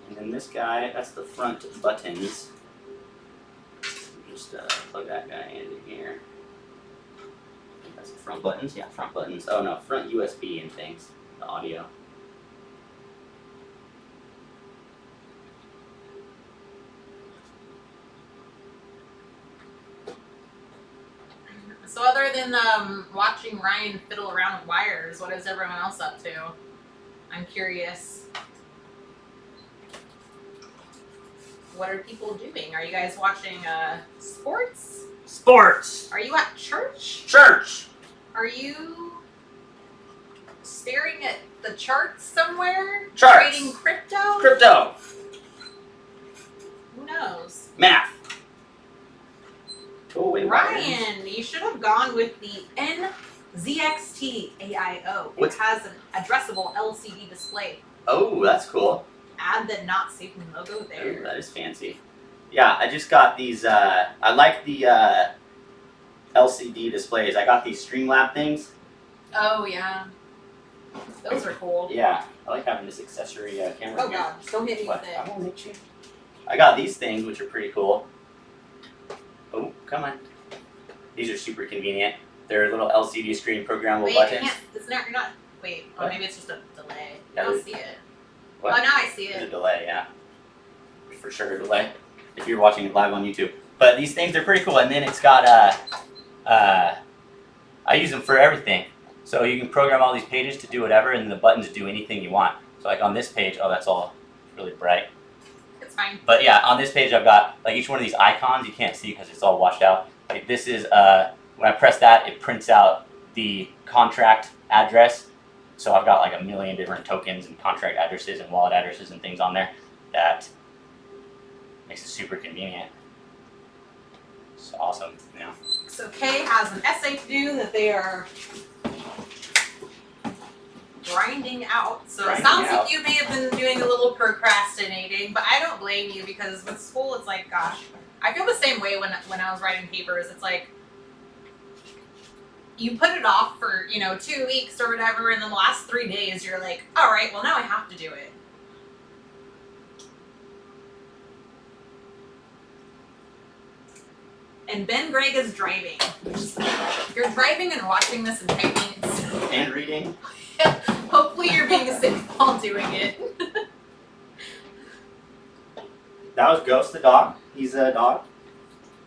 And then this guy, that's the front buttons. Just plug that guy into here. That's the front buttons? Yeah, front buttons. Oh no, front USB and things. The audio. So other than watching Ryan fiddle around with wires, what is everyone else up to? I'm curious. What are people doing? Are you guys watching sports? Sports! Are you at church? Church! Are you staring at the charts somewhere? Charts! Trading crypto? Crypto! Who knows? Math! Go away, Ryan, you should have gone with the NZXT AIO. It has an addressable LCD display. Oh, that's cool. Add the NotSafeMoon logo there. Ooh, that is fancy. Yeah, I just got these, I like the LCD displays. I got these Streamlab things. Oh, yeah. Those are cool. Yeah, I like having this accessory camera Oh, here. God. Don't hit me What? with it. I won't hit you. I got these things, which are pretty cool. Oh, come on. These are super convenient. They're little LCD screen programmable Wait, buttons. you're not, wait, oh, What? maybe it's just a delay. Yeah, I don't see it. What? Oh, now I see There's a it. delay, yeah. For sure a delay. If you're watching it live on YouTube. But these things are pretty cool. And then it's got, I use them for everything. So you can program all these pages to do whatever, and the buttons do anything you want. So like on this page, oh, that's all really bright. It's fine. But yeah, on this page I've got like each one of these icons you can't see because it's all washed out. Like this is, when I press that, it prints out the contract address. So I've got like a million different tokens and contract addresses and wallet addresses and things on there that makes it super convenient. It's awesome, yeah. So Kay has an essay to do that they are grinding out. So it sounds like you may have been doing a little procrastinating, but I don't blame you because with school it's like, gosh, I feel the same way when I was writing papers. It's like you put it off for, 2 weeks or whatever, and then the last 3 days you're like, all right, well now I have to do it. And Ben Gregg is driving. You're driving and watching this and typing. And reading. Hopefully you're being safe while doing it. That was Ghost the dog. He's a dog.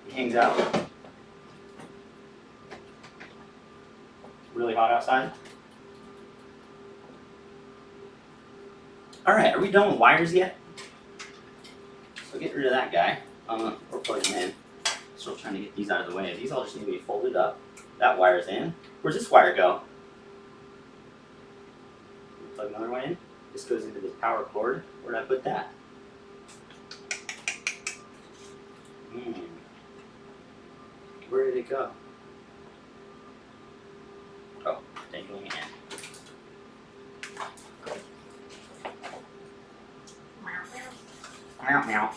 He hangs out. Really hot outside. Alright, are we done with wires yet? So get rid of that guy. We're plugging in. Still trying to get these out of the way. These all just need to be folded up. That wire's in. Where's this wire go? Plug another one in. This goes into this power cord. Where did I put that? Where did it go? Oh, dangling in. Meow meow.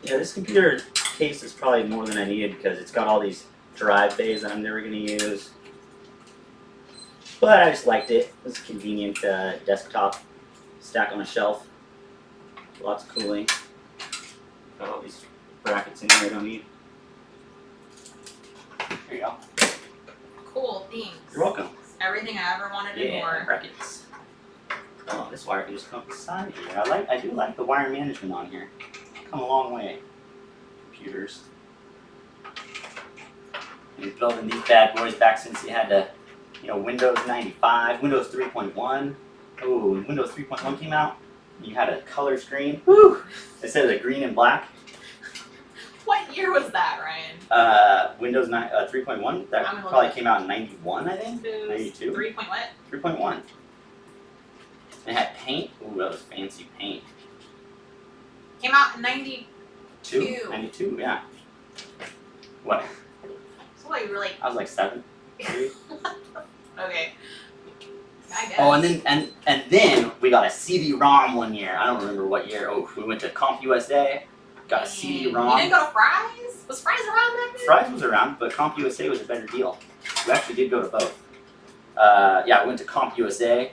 Yeah, this computer case is probably more than I needed because it's got all these drive bays that I'm never going to use. But I just liked it. It was a convenient desktop. Stack on a shelf. Lots of cooling. Got all these brackets in here I don't need. There you go. Cool, thanks. You're welcome. Everything I ever wanted and more. Brackets. Oh, this wire can just come up the side here. I do like the wire management on here. Come a long way. Computers. Been building these bad boys back since you had to, Windows 95, Windows 3.1. Oh, when Windows 3.1 came out, you had a color screen. Woo! Instead of the green and black. What year was that, Ryan? Windows 3.1. That probably came out in 91, I think. 92. 3 point what? 3.1. It had paint. Ooh, that was fancy paint. Came out in 92. 92, yeah. What? So what, you were like... I was like 7. Okay. I guess. Oh, and then we got a CD-ROM one year. I don't remember what year. Oh, we went to CompUSA, got a CD-ROM. You didn't go to Fry's? Was Fry's around back then? Fry's was around, but CompUSA was a better deal. We actually did go to both. Yeah, I went to CompUSA,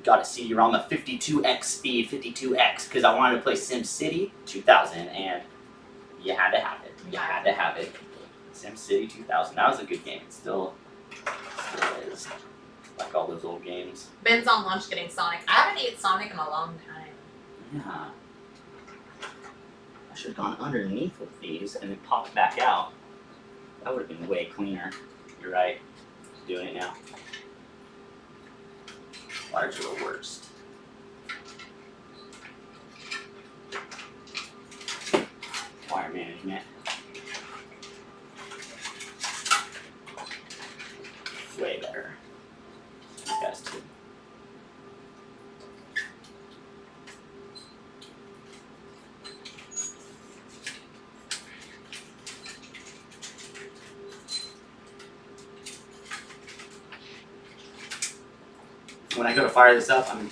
got a CD-ROM, a 52x speed, 52x, because I wanted to play SimCity 2000, and you had to have it. You had to have it. SimCity 2000. That was a good game. It still is. Like all those old games. Ben's on lunch getting Sonic. I haven't ate Sonic in a long time. Yeah. I should have gone underneath with these and then popped back out. That would have been way cleaner. You're right. Doing it now. Wires are the worst. Wire management. Way better. These guys too. When I go to fire this up, I'm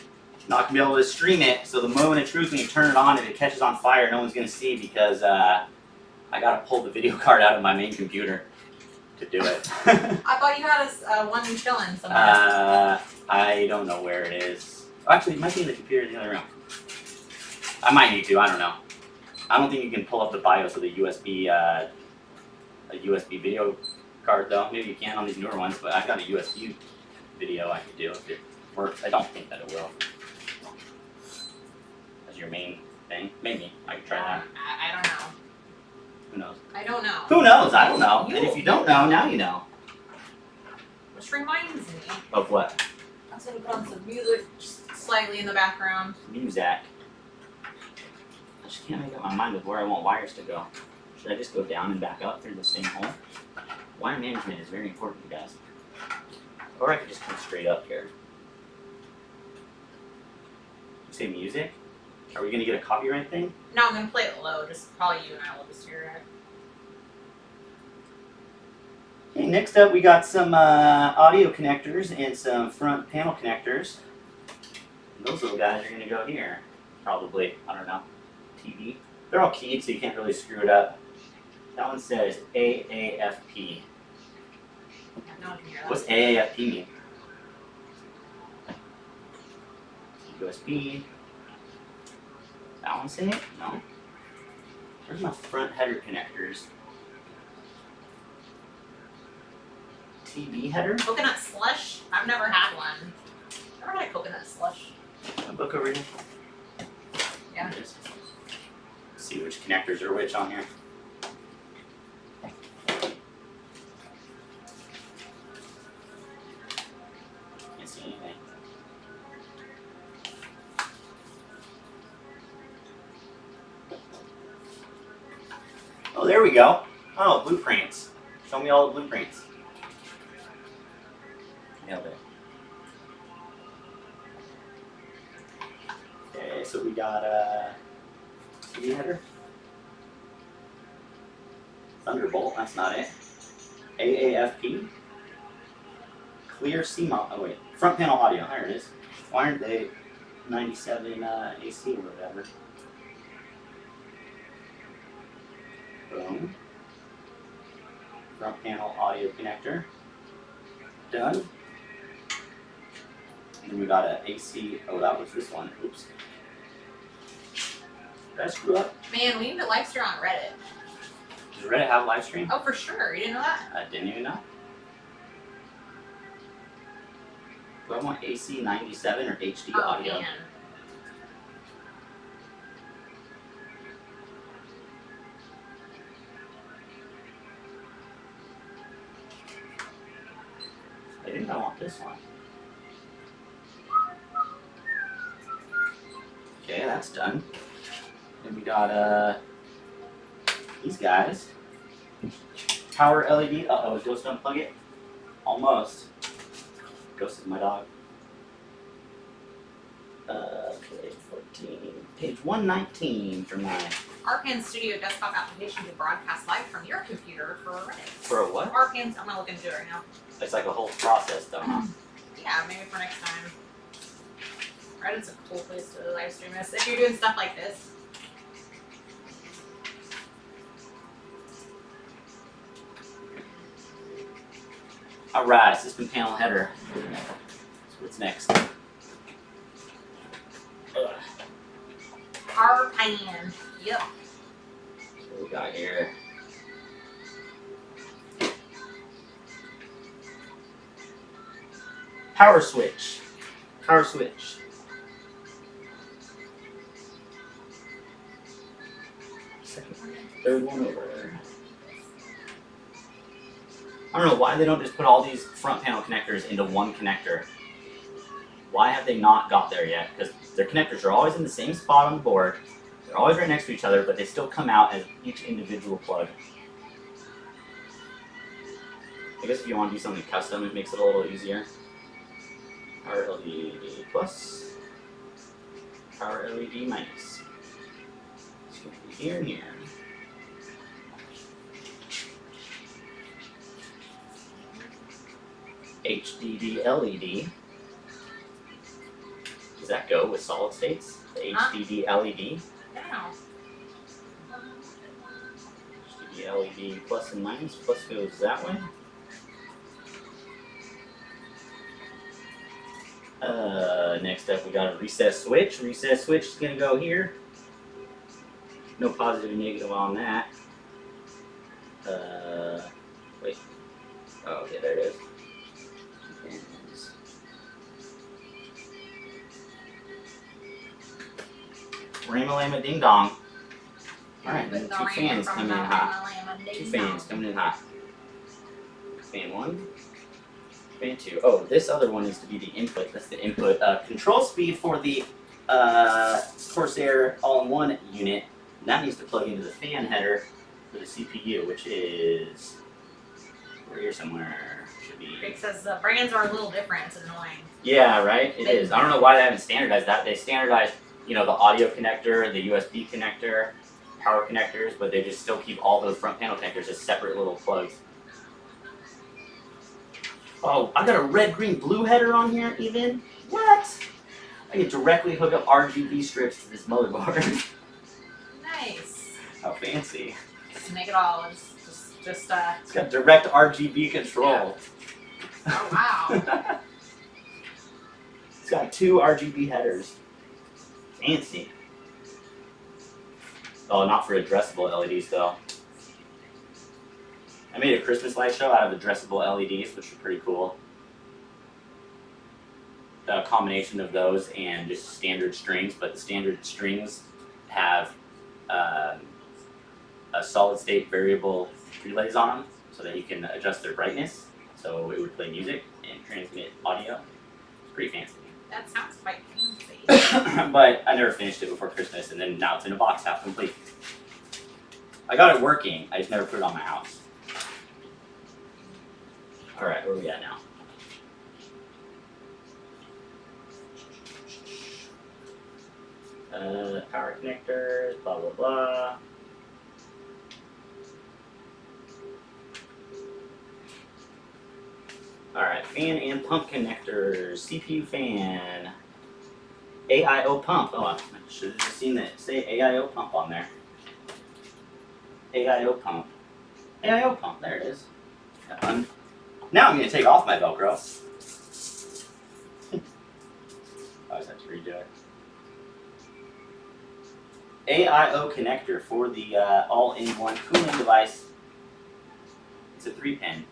not gonna be able to stream it. So the moment of truth, when you turn it on and it catches on fire, no one's gonna see because I gotta pull the video card out of my main computer to do it. I thought you had one chilling somewhere. I don't know where it is. Actually, it might be in the computer in the other room. I might need to. I don't know. I don't think you can pull up the BIOS of the USB, a USB video card though. Maybe you can on these newer ones, but I've got a USB video I could do if it works. I don't think that it will. As your main thing, maybe I could try that. I don't know. Who knows? I don't know. Who knows? I don't know. And if you don't know, now you know. Which reminds me. Of what? I was gonna put on some music just slightly in the background. Music. I just can't make up my mind with where I want wires to go. Should I just go down and back up through the same hole? Wire management is very important, you guys. Or I could just come straight up here. You say music? Are we gonna get a copyright thing? No, I'm gonna play it low. Just probably you and I will just hear it. Okay, next up we got some audio connectors and some front panel connectors. And those little guys are gonna go here. Probably, I don't know, TV. They're all keyed so you can't really screw it up. That one says AAFP. No one can hear that. What's AAFP mean? USB. That one say it? No. Where's my front header connectors? TV header? Coconut slush? I've never had one. Never had a coconut slush. A book over here? Yeah. There it is. Let's see which connectors are which on here. Can't see anything. Oh, there we go. Oh, blueprints. Show me all the blueprints. Nailed it. Okay, so we got a TV header. Thunderbolt, that's not it. AAFP. Clear CMOS. Oh wait, front panel audio. There it is. Why aren't they 97 AC or whatever? Boom. Front panel audio connector. Done. And then we got an AC. Oh, that was this one. Oops. Did I screw up? Man, we need to live stream on Reddit. Does Reddit have a live stream? Oh, for sure. You didn't know that? I didn't even know. I want AC 97 or HD Oh, audio? man. I think I want this one. Okay, that's done. Then we got these guys. Power LED. Uh-oh, Ghost unplug it? Almost. Ghost is my dog. Okay, 14. Page 119 for my... Arcan Studio desktop application to broadcast live from your computer for Reddit. For a what? Arcan's, I'm gonna look into it right now. It's like a whole process though, huh? Yeah, maybe for next time. Reddit's a cool place to live stream this. If you're doing stuff like this. Alright, system panel header. So what's next? Arcan. Yep. What we got here? Power switch. Power switch. Second one, third one over. I don't know why they don't just put all these front panel connectors into one connector. Why have they not got there yet? Because their connectors are always in the same spot on the board. They're always right next to each other, but they still come out as each individual plug. I guess if you want to do something custom, it makes it a little easier. Power LED plus, power LED minus. It's going to be here and here. HDD LED. Does that go with solid states? The HDD LED? Wow. HDD LED plus and minus. Plus goes that way. Next up we got a recess switch. Recess switch is gonna go here. No positive and negative on that. Wait. Oh, okay, there it is. Ramalama ding dong. Alright, then two fans coming in hot. Two fans coming in hot. Fan 1. Fan 2. Oh, this other one needs to be the input. That's the input. Control speed for the Corsair all-in-one unit. And that needs to plug into the fan header for the CPU, which is over here somewhere. Should be. Greg says the brands are a little different. It's annoying. Yeah, right? It is. I don't know why they haven't standardized that. They standardized, you know, the audio connector, the USB connector, power connectors, but they just still keep all those front panel connectors as separate little plugs. Oh, I got a red, green, blue header on here even? What? I can directly hook up RGB strips to this motherboard. Nice. How fancy. Just make it all. It's It's got direct RGB control. Oh wow. It's got 2 RGB headers. Fancy. Oh, not for addressable LEDs though. I made a Christmas light show out of addressable LEDs, which are pretty cool. A combination of those and just standard strings, but the standard strings have a solid state variable relays on them so that you can adjust their brightness. So it would play music and transmit audio. It's pretty fancy. That sounds quite fancy. But I never finished it before Christmas, and then now it's in a box half complete. I got it working, I just never put it on my house. Alright, where are we at now? Power connectors, blah blah blah. Alright, fan and pump connectors, CPU fan, AIO pump. Oh, I should have just seen that. Say AIO pump on there. AIO pump. AIO pump, there it is. Done. Now I'm going to take off my Velcro. I always have to redo it. AIO connector for the all-in-one cooling device. It's a 3-pin,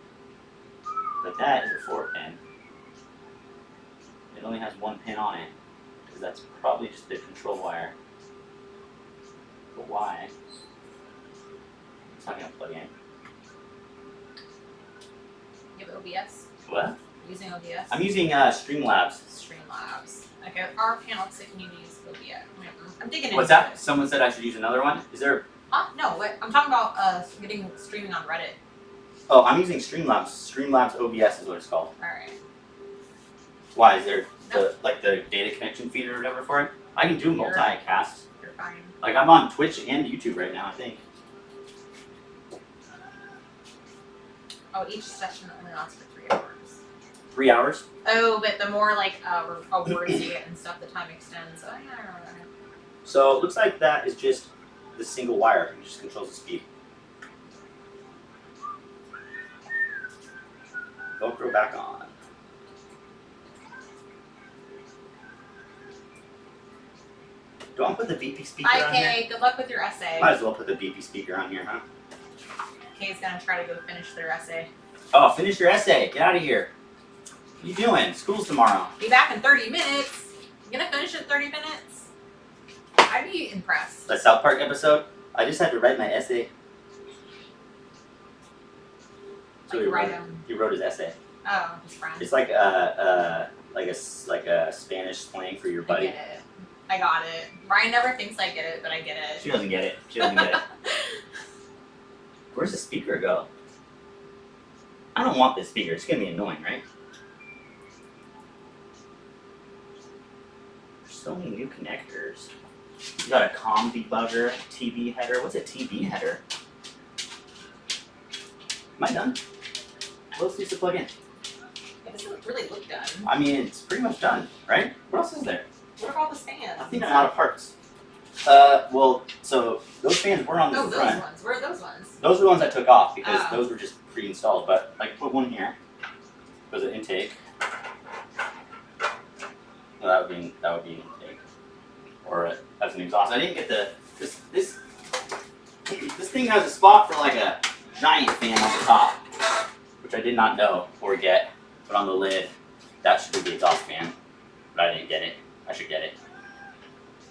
but that is a 4-pin. it only has one pin on it, because that's probably just the control wire. But why? It's not going to plug in. You have OBS? What? Using OBS? I'm using Streamlabs. Streamlabs. Okay, our panel looks like you need to use OBS. I'm digging into What's that? it. Someone said I should use another one? Is there... Huh? No, what? I'm talking about getting streaming on Reddit. Oh, I'm using Streamlabs. Streamlabs OBS is what it's called. Alright. Why? Is there No. the data connection feed or whatever for it? I can do multicast. You're fine. Like I'm on Twitch and YouTube right now, I think. Oh, each session only lasts for 3 hours. 3 hours? Oh, but the more like awards you get and stuff, the time extends. Oh, yeah, I remember that. So it looks like that is just the single wire. It just controls the speed. Velcro back on. Do I want to put the BP speaker on here? Okay, good luck with your essay. Might as well put the BP speaker on here, huh? Kay's gonna try to go finish their essay. Oh, finish your essay. Get out of here. What are you doing? School's tomorrow. Be back in 30 minutes. You gonna finish in 30 minutes? I'd be impressed. The South Park episode? I just had to write my essay. So he wrote his essay. Oh, his friend. It's like a Spanish slang for your I buddy. get it. I got it. Ryan never thinks I get it, but I get it. She doesn't get it. She doesn't get it. Where's the speaker go? I don't want this speaker. It's gonna be annoying, right? There's so many new connectors. You got a COM debugger, TV header. What's a TV header? Am I done? What else needs to plug in? It doesn't really look done. I mean, it's pretty much done, right? What else is there? What are all the fans? I think I'm out of parts. Well, so those fans weren't on the Oh, those front. ones. Where are those ones? Those are the ones I took off because Oh. those were just pre-installed. But I can put one here. There's an intake. No, that would be an intake, or as an exhaust. I didn't get this thing has a spot for like a giant fan on the top, which I did not know or get. But on the lid, that should be the exhaust fan. But I didn't get it. I should get it.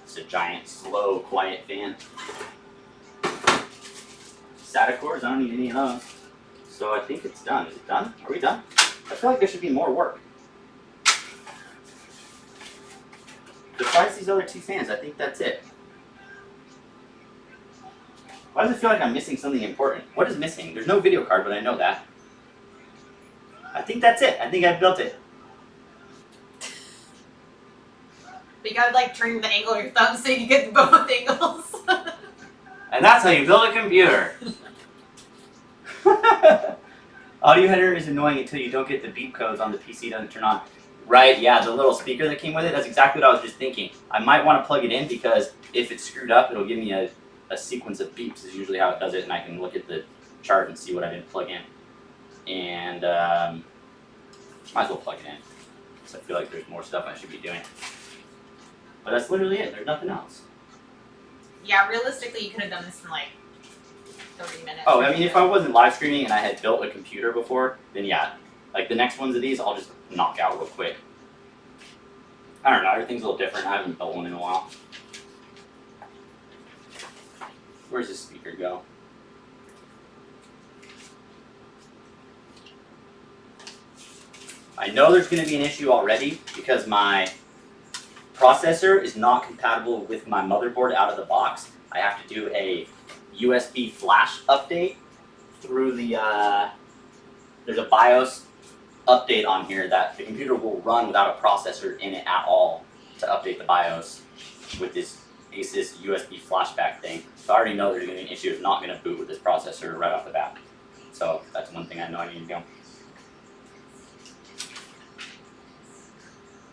It's a giant, slow, quiet fan. SATA cores, I don't need any of those. So I think it's done. Is it done? Are we done? I feel like there should be more work. Besides these other two fans, I think that's it. Why does it feel like I'm missing something important? What is missing? There's no video card, but I know that. I think that's it. I think I've built it. But you gotta like turn the angle of your thumb so you get both angles. And that's how you build a computer. Audio header is annoying until you don't get the beep codes on the PC doesn't turn on. Right, yeah, the little speaker that came with it, that's exactly what I was just thinking. I might want to plug it in because if it's screwed up, it'll give me a sequence of beeps is usually how it does it, and I can look at the chart and see what I didn't plug in. And might as well plug it in. So I feel like there's more stuff I should be doing. But that's literally it, there's nothing else. Yeah, realistically, you could have done this in like 30 minutes. Oh, I mean, if I wasn't live streaming and I had built a computer before, then yeah. Like the next ones of these, I'll just knock out real quick. I don't know, everything's a little different. I haven't built one in a while. Where's this speaker go? I know there's going to be an issue already because my processor is not compatible with my motherboard out of the box. I have to do a USB flash update through the, there's a BIOS update on here that the computer will run without a processor in it at all to update the BIOS with this Asus USB flashback thing. So I already know there's going to be an issue. It's not going to boot with this processor right off the bat. So that's one thing I know I need to do.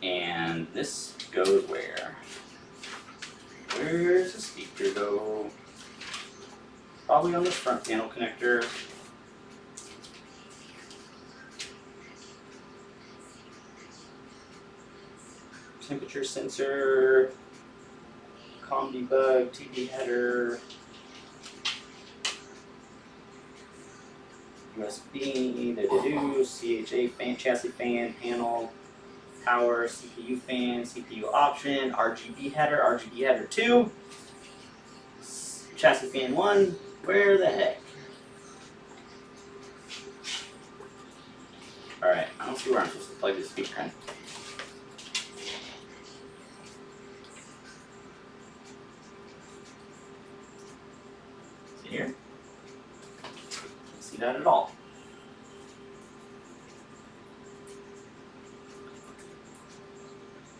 And this goes where? Where's the speaker go? Probably on the front panel connector. Temperature sensor, COM debug, TV header, USB, CHA fan, chassis fan, panel, power, CPU fan, CPU option, RGB header 2, chassis fan 1, where the heck? Alright, I don't see where I'm supposed to plug this speaker in. See here? Can't see that at all.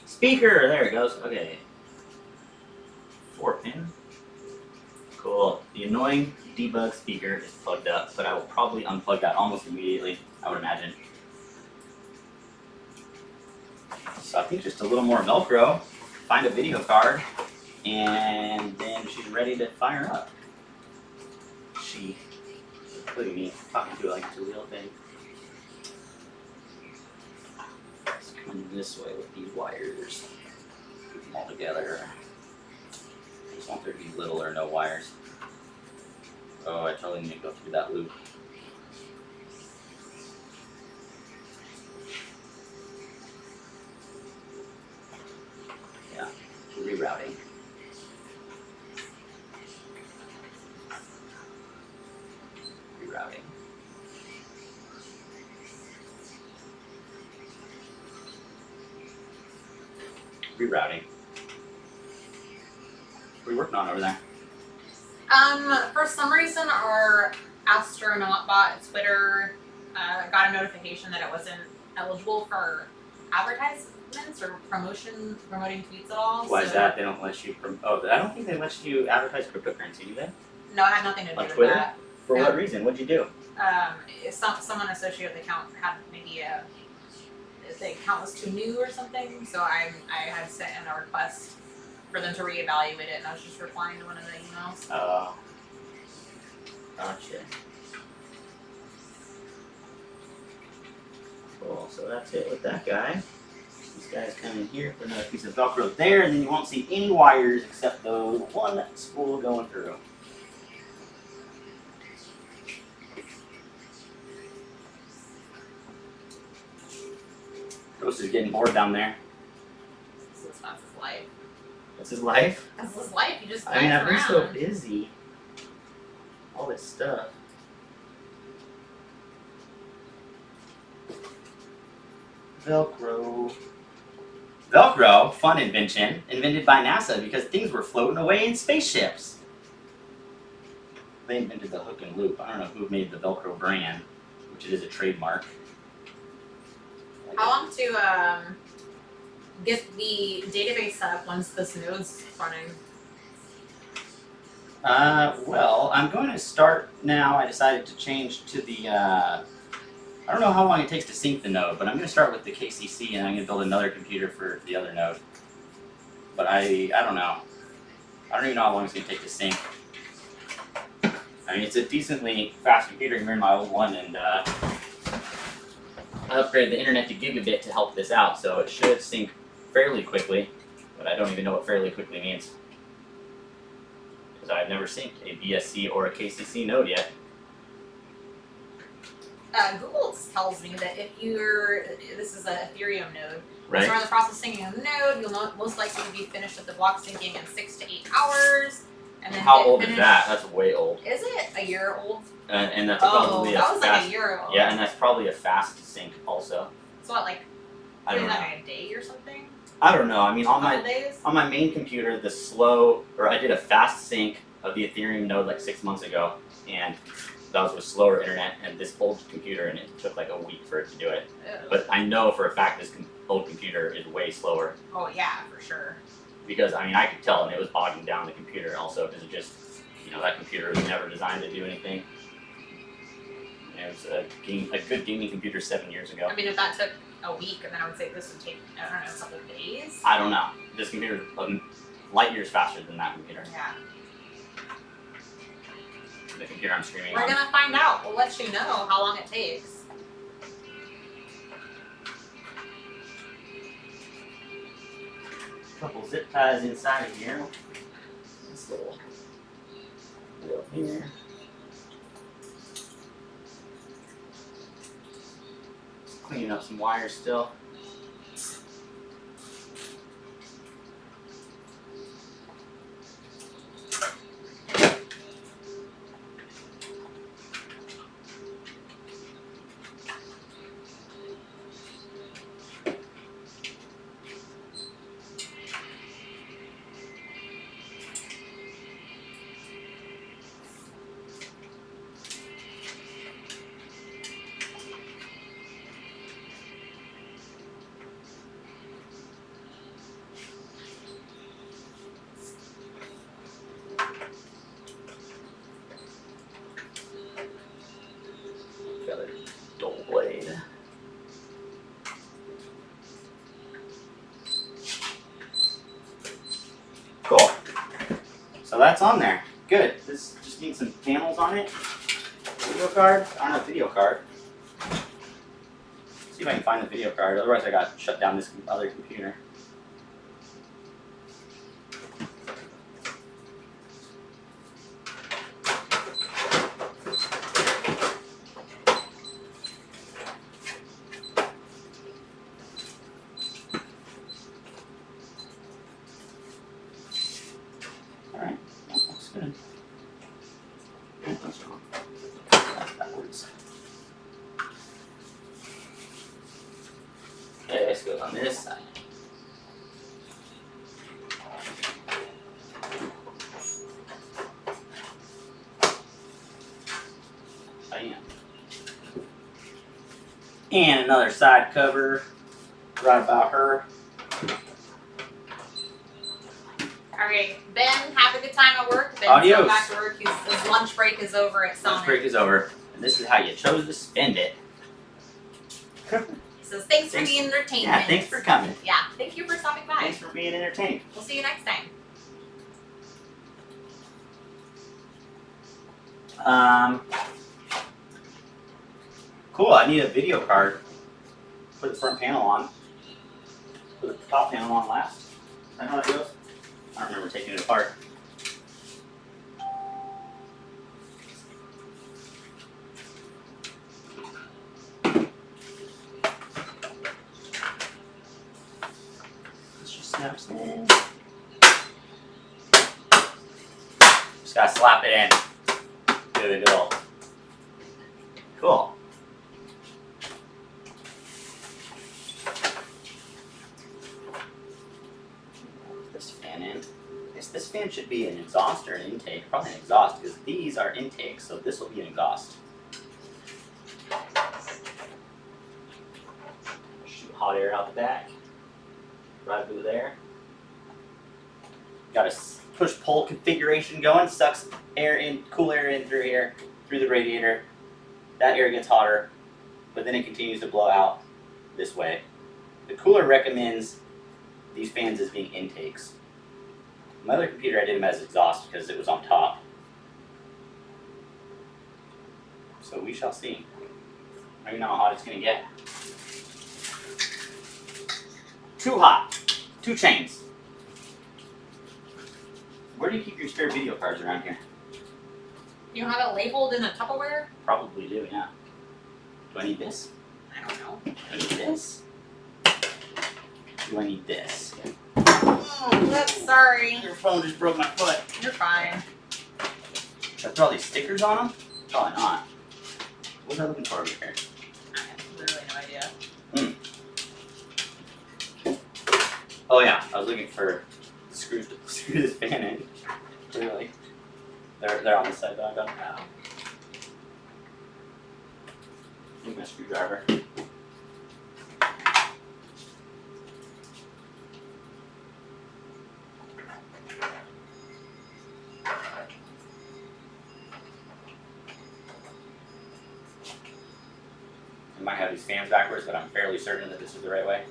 Speaker, there it goes. Okay. 4-pin. Cool. The annoying debug speaker is plugged up, but I will probably unplug that almost immediately, I would imagine. So I think just a little more Velcro, find a video card, and then she's ready to fire up. She, including me, talking to it like it's a real thing. It's coming this way with these wires. Put them all together. I just want there to be little or no wires. Oh, I totally need to go through that loop. Yeah, rerouting. Rerouting. Rerouting. What are we working on over there? For some reason, our astronaut bot Twitter got a notification that it wasn't eligible for advertisements or promoting tweets at all. Why is that? They don't let you. I don't think they let you advertise cryptocurrency, do they? No, it had nothing to do On with Twitter? that. For Yeah. what reason? What'd you do? Someone associated with the account had maybe the account was too new or something, so I had sent in a request for them to reevaluate it, and I was just replying to one of the emails. Oh. Gotcha. Cool, so that's it with that guy. This guy's coming here, put another piece of Velcro there, and then you won't see any wires except the one spool going through. Ghost is getting bored down there. That's his life. That's his life? That's his life. He just I mean, I've been around. so busy. All this stuff. Velcro. Velcro, fun invention, invented by NASA because things were floating away in spaceships. They invented the hook and loop. I don't know who made the Velcro brand, which is a trademark. How long to get the database set up once this node's running? Well, I'm going to start now. I decided to change to the, I don't know how long it takes to sync the node, but I'm going to start with the KCC and I'm going to build another computer for the other node. But I don't know. I don't even know how long it's going to take to sync. I mean, it's a decently fast computer compared to my old one, and I upgraded the internet to gigabit to help this out, so it should sync fairly quickly, but I don't even know what fairly quickly means. Because I've never synced a BSC or a KCC node yet. Google tells me that if this is an Ethereum node, Right? so you're in the process of syncing a node, you'll most likely be finished with the block syncing in 6 to 8 hours. And then How get old is finished. that? That's way old. Is it a year old? And that's Oh, probably that a was fast. like a year old. Yeah, and that's probably a fast sync also. So what, like, I don't know. like a day or something? I don't know. I mean, on Couple my days? on my main computer, I did a fast sync of the Ethereum node like 6 months ago, and that was with slower internet. And this old computer, and it took like a week for it to do it. Ew. But I know for a fact this old computer is way slower Oh yeah, for sure. because I mean I could tell, and it was bogging down the computer also because it just, that computer was never designed to do anything. It was a good gaming computer 7 years ago. I mean, if that took a week, then I would say this would take, I don't know, a couple of days. I don't know. This computer is light years faster than that computer. Yeah. The computer I'm streaming We're on. gonna find out. We'll let you know how long it takes. Couple zip ties inside of here. This little wheel here. Cleaning up some wires still. that's on there. Good. This just needs some panels on it. Video card. I don't have a video card. See if I can find the video card. Otherwise, I got to shut down this other computer. Okay, this goes on this side. Bam. And another side cover right about her. Alright, Ben, have a good time at work. Ben's Adios. going back to work. His lunch break is over at Sonic. Lunch break is over. And this is how you chose to spend it. He says, thanks for the entertainment. Yeah, thanks for coming. Yeah, thank you for stopping by. Thanks for being entertained. We'll see you next time. Cool, I need a video card. Put the front panel on. Put the top panel on last. Is that how it goes? I don't remember taking it apart. This just snaps in. Just gotta slap it in. Good deal. Cool. This fan in. This fan should be an exhaust or an intake. Probably an exhaust because these are intakes, so this will be an exhaust. Shoot hot air out the back. Right through there. Got a push-pull configuration going. Sucks air in, cool air in through here, through the radiator. That air gets hotter, but then it continues to blow out this way. The cooler recommends these fans as being intakes. My other computer I did them as exhaust because it was on top. So we shall see. I don't know how hot it's gonna get. Too hot. 2 chains. Where do you keep your spare video cards around here? You have it labeled in a Tupperware? Probably do, yeah. Do I need this? I don't know. Do I need this? Do I need this? Oh, sorry. Your phone just broke my foot. You're fine. Should I throw all these stickers on them? Probably not. What was I looking for over here? I have literally no idea. Oh yeah, I was looking for screws to screw this fan in. Really? They're on this side though, I got them. Need my screwdriver. I might have these fans backwards, but I'm fairly certain that this is the right way.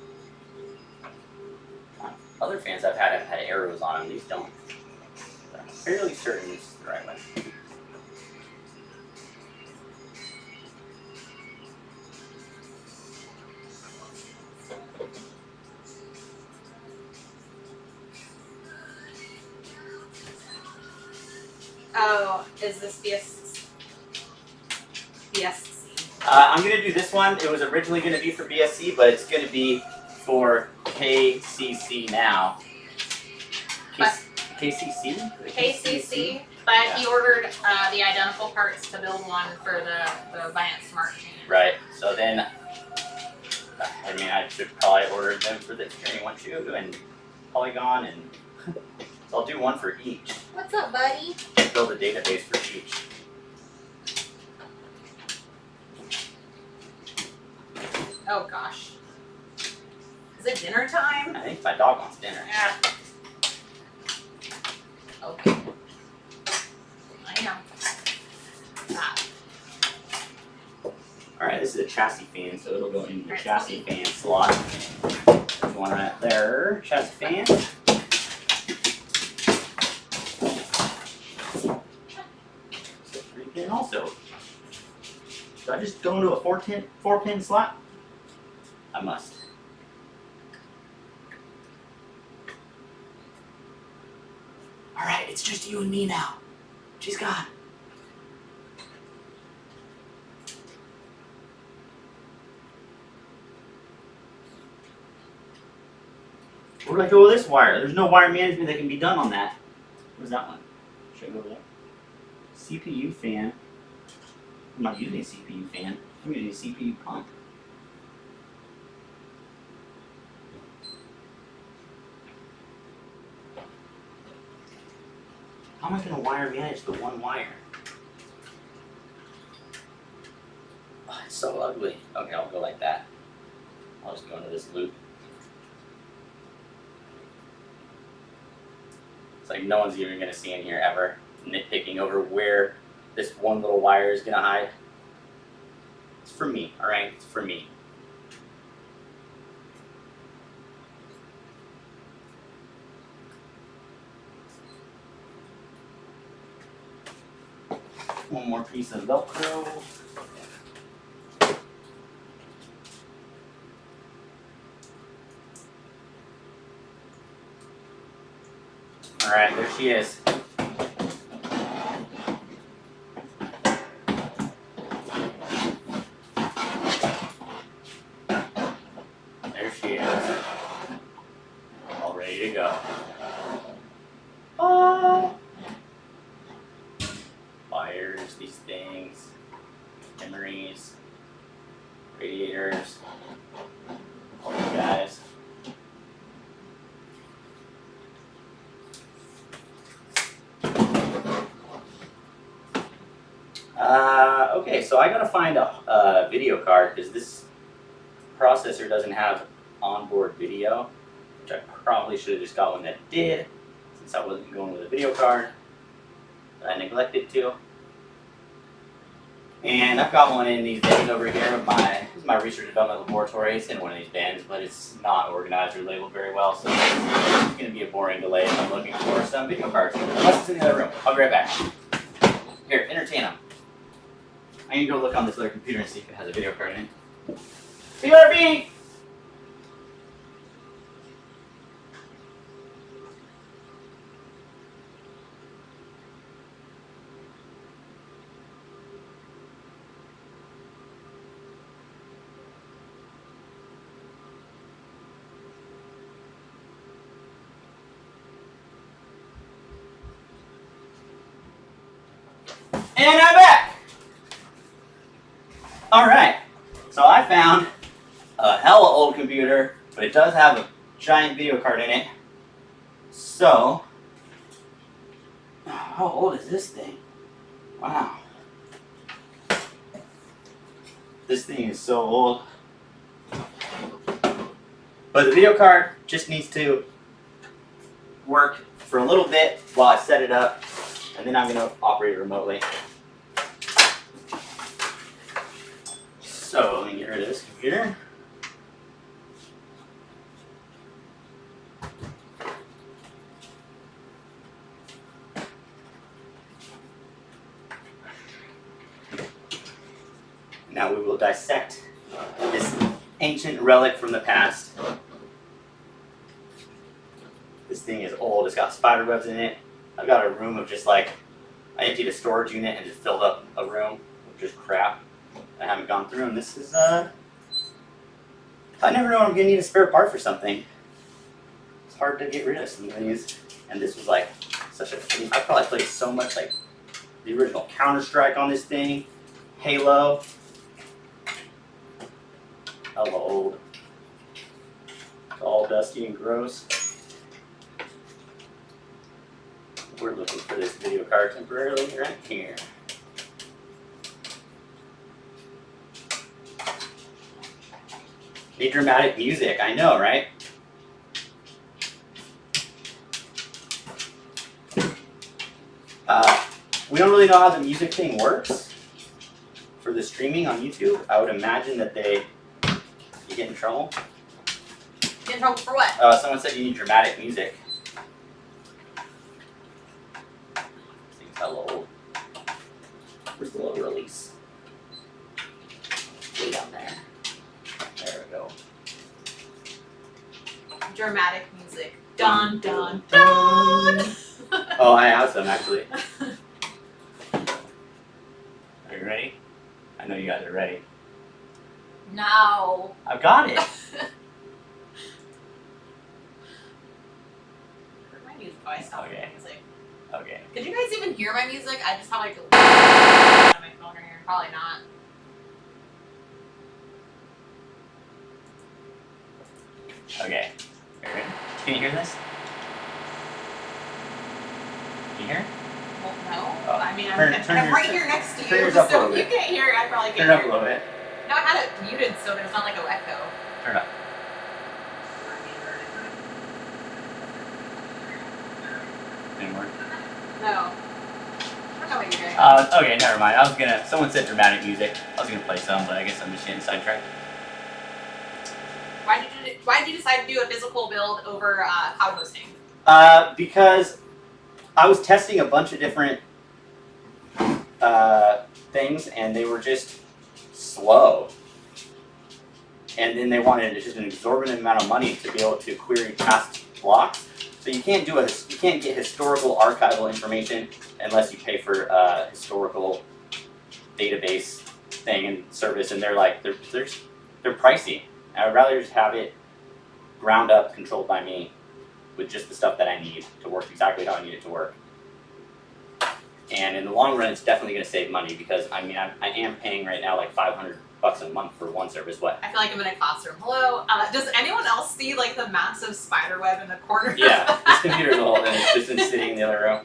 Other fans I've had have had arrows on them, these don't. But I'm fairly certain this is the right way. Oh, is this BSC? I'm going to do this one. It was originally going to be for BSC, but it's going to be for KCC now. KCC? KCC, but Yeah. he ordered the identical parts to build one for the Viant Smart Chain. Right. So then, I mean, I should probably order them for the Extreme One Shoe and Polygon, and so I'll do one for each. What's up, buddy? Build a database for each. Oh gosh. Is it dinner time? I think my dog wants dinner. Yeah. Okay. I know. That. Alright, this is a chassis fan, so it'll go in the chassis fan slot. There's one right there. Chassis fan. in also. Should I just go into a 4-pin slot? I must. Alright, it's just you and me now. She's gone. Where do I go with this wire? There's no wire management that can be done on that. Where's that one? Should I go over there? CPU fan. I'm not using a CPU fan. I'm using a CPU pump. How am I going to wire manage the one wire? Oh, it's so ugly. Okay, I'll go like that. I'll just go into this loop. It's like no one's even going to see in here ever, nitpicking over where this one little wire is going to hide. It's for me, alright? It's for me. One more piece of Velcro. Alright, there she is. There she is. All ready to go. Oh! Wires, these things, memories, radiators, all you guys. Okay, so I gotta find a video card because this processor doesn't have onboard video, which I probably should have just got one that did, since I wasn't going with a video card. But I neglected to. And I've got one in these bins over here with this is my research and development laboratory. It's in one of these bins, but it's not organized or labeled very well, so it's going to be a boring delay if I'm looking for some video cards. Unless it's in the other room. I'll be right back. Here, entertain them. I need to go look on this other computer and see if it has a video card in it. BRB! And I'm back! Alright, so I found a hella old computer, but it does have a giant video card in it. So, how old is this thing? Wow. This thing is so old. But the video card just needs to work for a little bit while I set it up, and then I'm going to operate it remotely. So let me get rid of this computer. Now we will dissect this ancient relic from the past. This thing is old, it's got spider webs in it. I've got a room of just like, I emptied a storage unit and just filled up a room with just crap I haven't gone through, and this is, I never know when I'm going to need a spare part for something. It's hard to get rid of some of these, and this was like such a, I probably played so much, like, the original Counter-Strike on this thing, Halo, hella old, it's all dusty and gross. We're looking for this video card temporarily right here. Need dramatic music, I know, right? We don't really know how the music thing works for the streaming on YouTube. I would imagine that you get in trouble. Get in trouble for what? Someone said you need dramatic music. This thing's hella old. Where's the little release? Way down there. There we go. Dramatic music. Dun dun dun. Oh, I have some actually. Are you ready? I know you guys are ready. No. I've got it. My music. Oh, I stopped Okay. music. Okay. Could you guys even hear my music? I just have like a on my phone right here. Probably not. Okay. You ready? Can you hear this? Can you hear? Well, no. Oh. I mean, Turn I'm your- right here next to turn you, yours up a so little if you bit. can't hear it, I probably can't Turn it up a hear little bit. it. No, I had it muted so there's not like an echo. Turn it up. Any more? No. I don't know what you're doing. Okay, never mind. Someone said dramatic music. I was gonna play some, but I guess I'm just getting sidetracked. Why did you decide to do a physical build over cloud hosting? Because I was testing a bunch of different things, and they were just slow. And then they wanted just an exorbitant amount of money to be able to query past blocks. So you can't get historical archival information unless you pay for a historical database thing and service. And they're pricey. I would rather just have it ground up, controlled by me, with just the stuff that I need to work exactly how I need it to work. And in the long run, it's definitely going to save money because I am paying right now like $500 a month for one service. What? I feel like I'm in a classroom. Hello. Does anyone else see like the massive spider web in the corner? Yeah, this computer's old and it's just been sitting in the other room.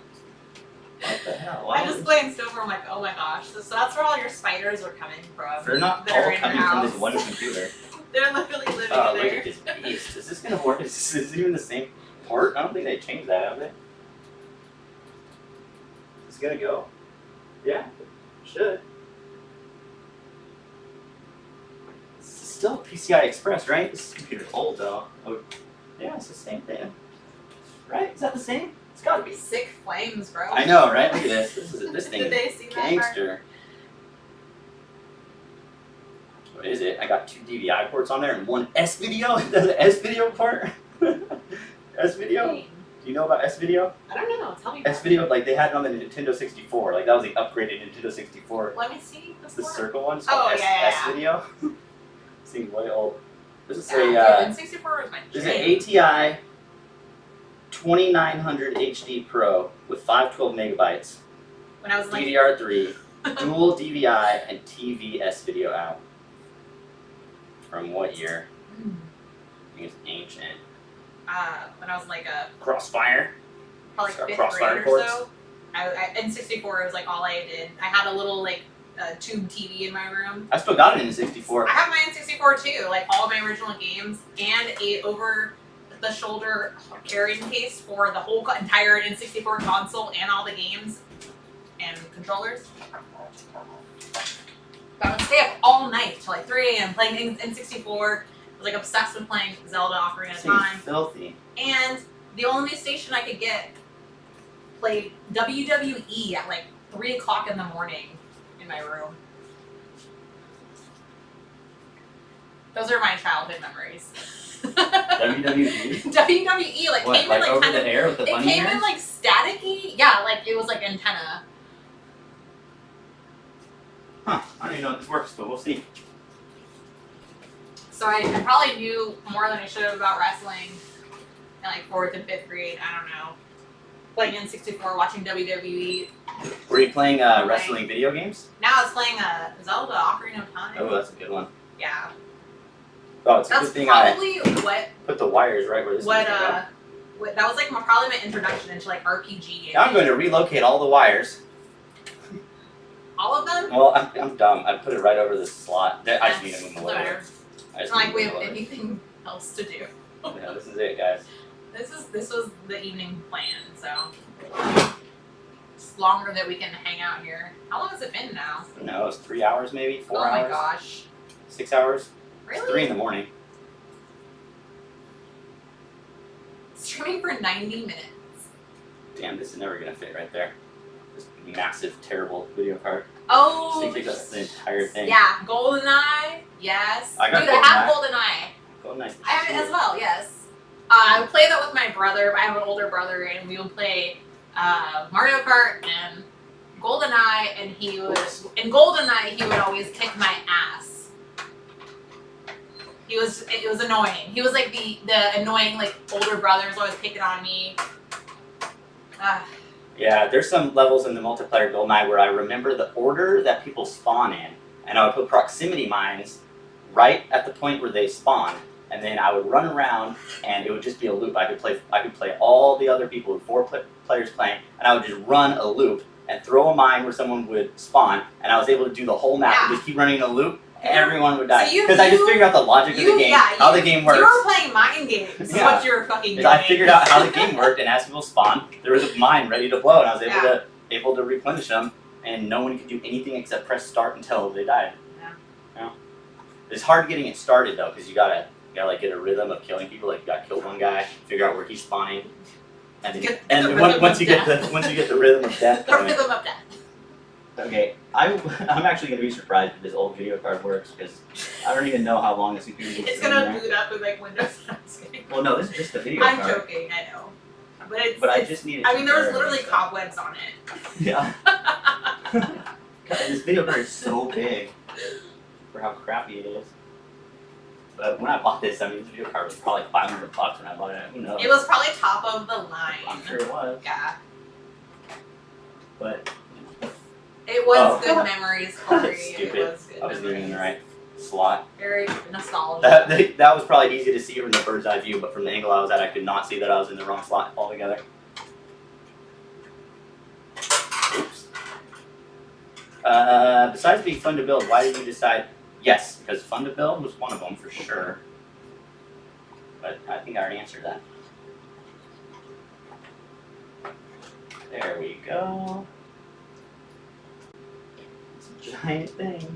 What the hell? I just glanced over. I'm like, oh my gosh. So that's where all your spiders are coming from. They're not that are all in coming your from house. this one computer. They're literally living Oh, in look there. at this beast. Is this going to work? Is this even the same port? I don't think they changed that, have they? Is this going to go? Yeah, should. This is still PCI Express, right? This computer's old, though. Oh, yeah, it's the same thing. Right? Is that the same? It's got to be. Sick flames, bro. I know, right? Look at this. This thing Did they is see that part? gangster. What is it? I got 2 DVI ports on there and 1 S-video. The S-video port. S-video? Do you know about S-video? I don't know. Tell me about S-video, like they had it on the Nintendo 64. Like that was the upgraded Nintendo 64. it. Let me see. It's the port. circle one. It's Oh, called yeah. S-video. This thing's way old. This is Yeah, N64 was my this is jam. an ATI 2900 HD Pro with 512 megabytes, When I was like, DDR3, dual DVI, and TV S-video out. From what year? I think it's ancient. when I was like a Crossfire. probably Got 5th crossfire grade ports. or so. N64 was like all I did. I had a little like tube TV in my room. I still got it in the 64. I have my N64 too, like all of my original games, and a over-the-shoulder carrying case for the whole entire N64 console and all the games and controllers. But I would stay up all night till like 3 a.m. playing N64. I was like obsessed with playing Zelda Ocarina of This thing's Time. filthy. And the only station I could get played WWE at like 3 o'clock in the morning in my room. Those are my childhood memories. WWE? WWE like What, came like in like over kind the of air with the it bunny came ears? in like staticky. Yeah, like it was like antenna. Huh, I don't even know if this works, but we'll see. So I probably knew more than I should have about wrestling in like 4th and 5th grade. I don't know. Playing N64, watching WWE. Were you playing wrestling video games? Now I was playing Zelda Ocarina of Time. Oh, that's a good one. Yeah. Oh, it's a That's good thing I probably what put the wires right where this what is going to go. that was like probably my introduction into like RPG gaming. Now I'm going to relocate all the wires. All of them? Well, I'm dumb. I put it right over this slot. I just need to move them a little bit. Better. I It's just not like need we to have move them a little anything else to do. bit. Yeah, this is it, guys. This was the evening plan, so it's longer that we can hang out here. How long has it been now? No, it's 3 hours maybe, 4 Oh hours, my gosh. 6 hours. Really? It's 3 in the morning. Streaming for 90 minutes. Damn, this is never gonna fit right there. This massive, terrible video card. Oh, So you take up the entire thing. yeah, GoldenEye, yes. I got Dude, I have GoldenEye. Oh, nice. I have it as well, yes. I would play that with my brother. I have an older brother, and we would play Mario Kart and GoldenEye, and GoldenEye he would always kick my ass. It was annoying. He was like the annoying like older brother was always picking on me. Yeah, there's some levels in the multiplayer GoldenEye where I remember the order that people spawn in, and I would put proximity mines right at the point where they spawn, and then I would run around, and it would just be a loop. I could play all the other people with 4 players playing, and I would just run a loop and throw a mine where someone would spawn, and I was able to do the whole map and just keep running a loop. Everyone would die because I just figured out the logic of the game, how the game works. You were playing mind games. Is what you were fucking doing. I figured out how the game worked, and as people spawned, there was a mine ready to blow, and I was able to replenish them, and no one could do anything except press start until they died. Yeah. It's hard getting it started though, because you gotta like get a rhythm of killing people. Like you gotta kill one guy, figure out where he's spawning, and then once you get the rhythm of death. The rhythm of death. Okay, I'm actually going to be surprised if this old video card works, because I don't even know how long this computer is. It's going to boot up with like Windows. Well, no, this is just the video I'm card. joking, I know. But I just need it. I mean, there was literally cobwebs on it. Yeah. God, this video card is so big for how crappy it is. But when I bought this, I mean, this video card was probably $500 when I bought it. Who knows? It was probably top of the line. I'm sure it was. Yeah. But it was good memories, Corey. Stupid. It was good I was memories. even in the right slot. Very nostalgic. That was probably easy to see from the bird's eye view, but from the angle I was at, I could not see that I was in the wrong slot altogether. Oops. Besides being fun to build, why did you decide? Yes, because fun to build was one of them for sure. But I think I already answered that. There we go. It's a giant thing.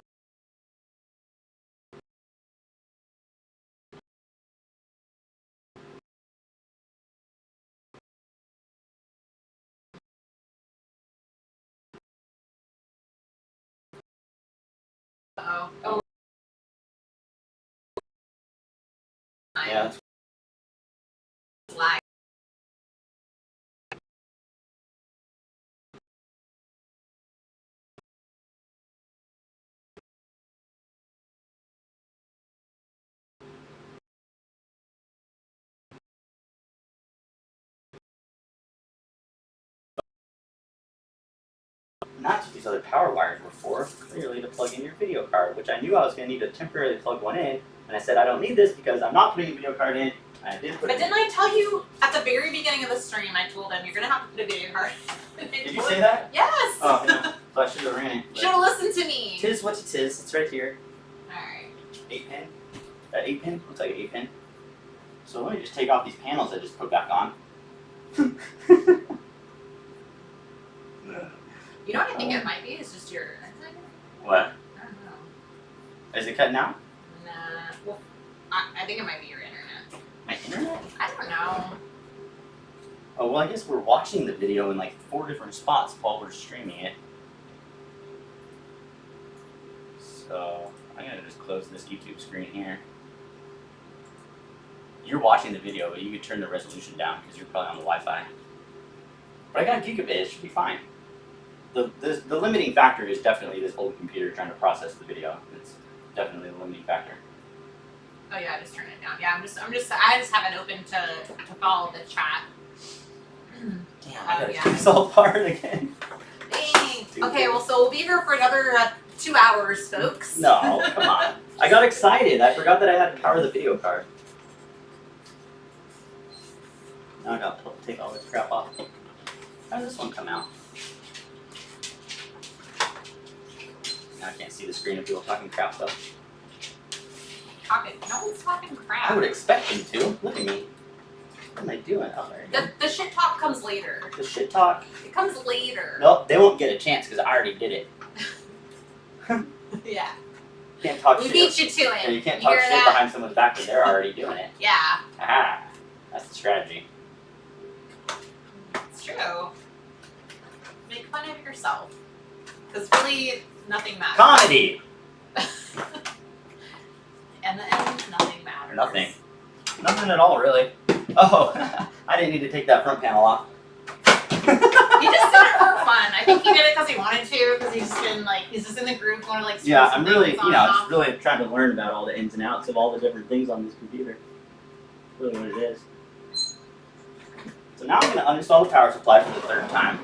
Oh. Yeah, that's Lag. not what these other power wires were for, clearly to plug in your video card, which I knew I was going to need to temporarily plug one in, and I said I don't need this because I'm not putting a video card in, and I did put But it didn't I tell you at the very beginning of the stream, I told them, you're going to have to put a video card. Did you say that? Yes! Oh, yeah. So I should have ran it. Should have listened to me. Tis what it is. It's right here. Alright. 8-pin. That 8-pin? Looks like an 8-pin. So let me just take off these panels I just put back on. You know what I think it might be? It's just your... What? I don't know. Is it cut now? Nah. Well, I think it might be your internet. My internet? I don't know. Oh, well, I guess we're watching the video in like 4 different spots while we're streaming it. So, I'm going to just close this YouTube screen here. You're watching the video, but you could turn the resolution down because you're probably on the Wi-Fi. But I got a gigabit, it should be fine. The limiting factor is definitely this old computer trying to process the video. It's definitely the limiting factor. Oh yeah, I just turned it down. Yeah, I just have it open to follow the chat. Damn, I gotta do this all apart again. Dang. Okay, well, so we'll be here for another 2 hours, folks. No, come on. I got excited. I forgot that I had to power the video card. Now I gotta take all this crap off. How does this one come out? Now I can't see the screen of people talking crap though. No one's talking crap. I would expect them to. Look at me. What am I doing? Oh, there you go. The shit talk comes later. The shit talk. It comes later. Nope, they won't get a chance because I already did it. Yeah. You can't talk We shit. beat you to it. Yeah, you can't talk hear shit that? behind someone's back when they're already doing it. Yeah, Ah, that's the strategy. it's true. make fun of yourself. Because really, nothing matters. Comedy! In the end, nothing matters. Nothing. Nothing at all, really. Oh, I didn't need to take that front panel off. He just did it for fun. I think he did it because he wanted to, because he's just in the group going to like. Yeah, I'm really, just really trying to learn about all the ins and outs of all the different things on this computer. Really what it is. So now I'm going to uninstall the power supply for the third time.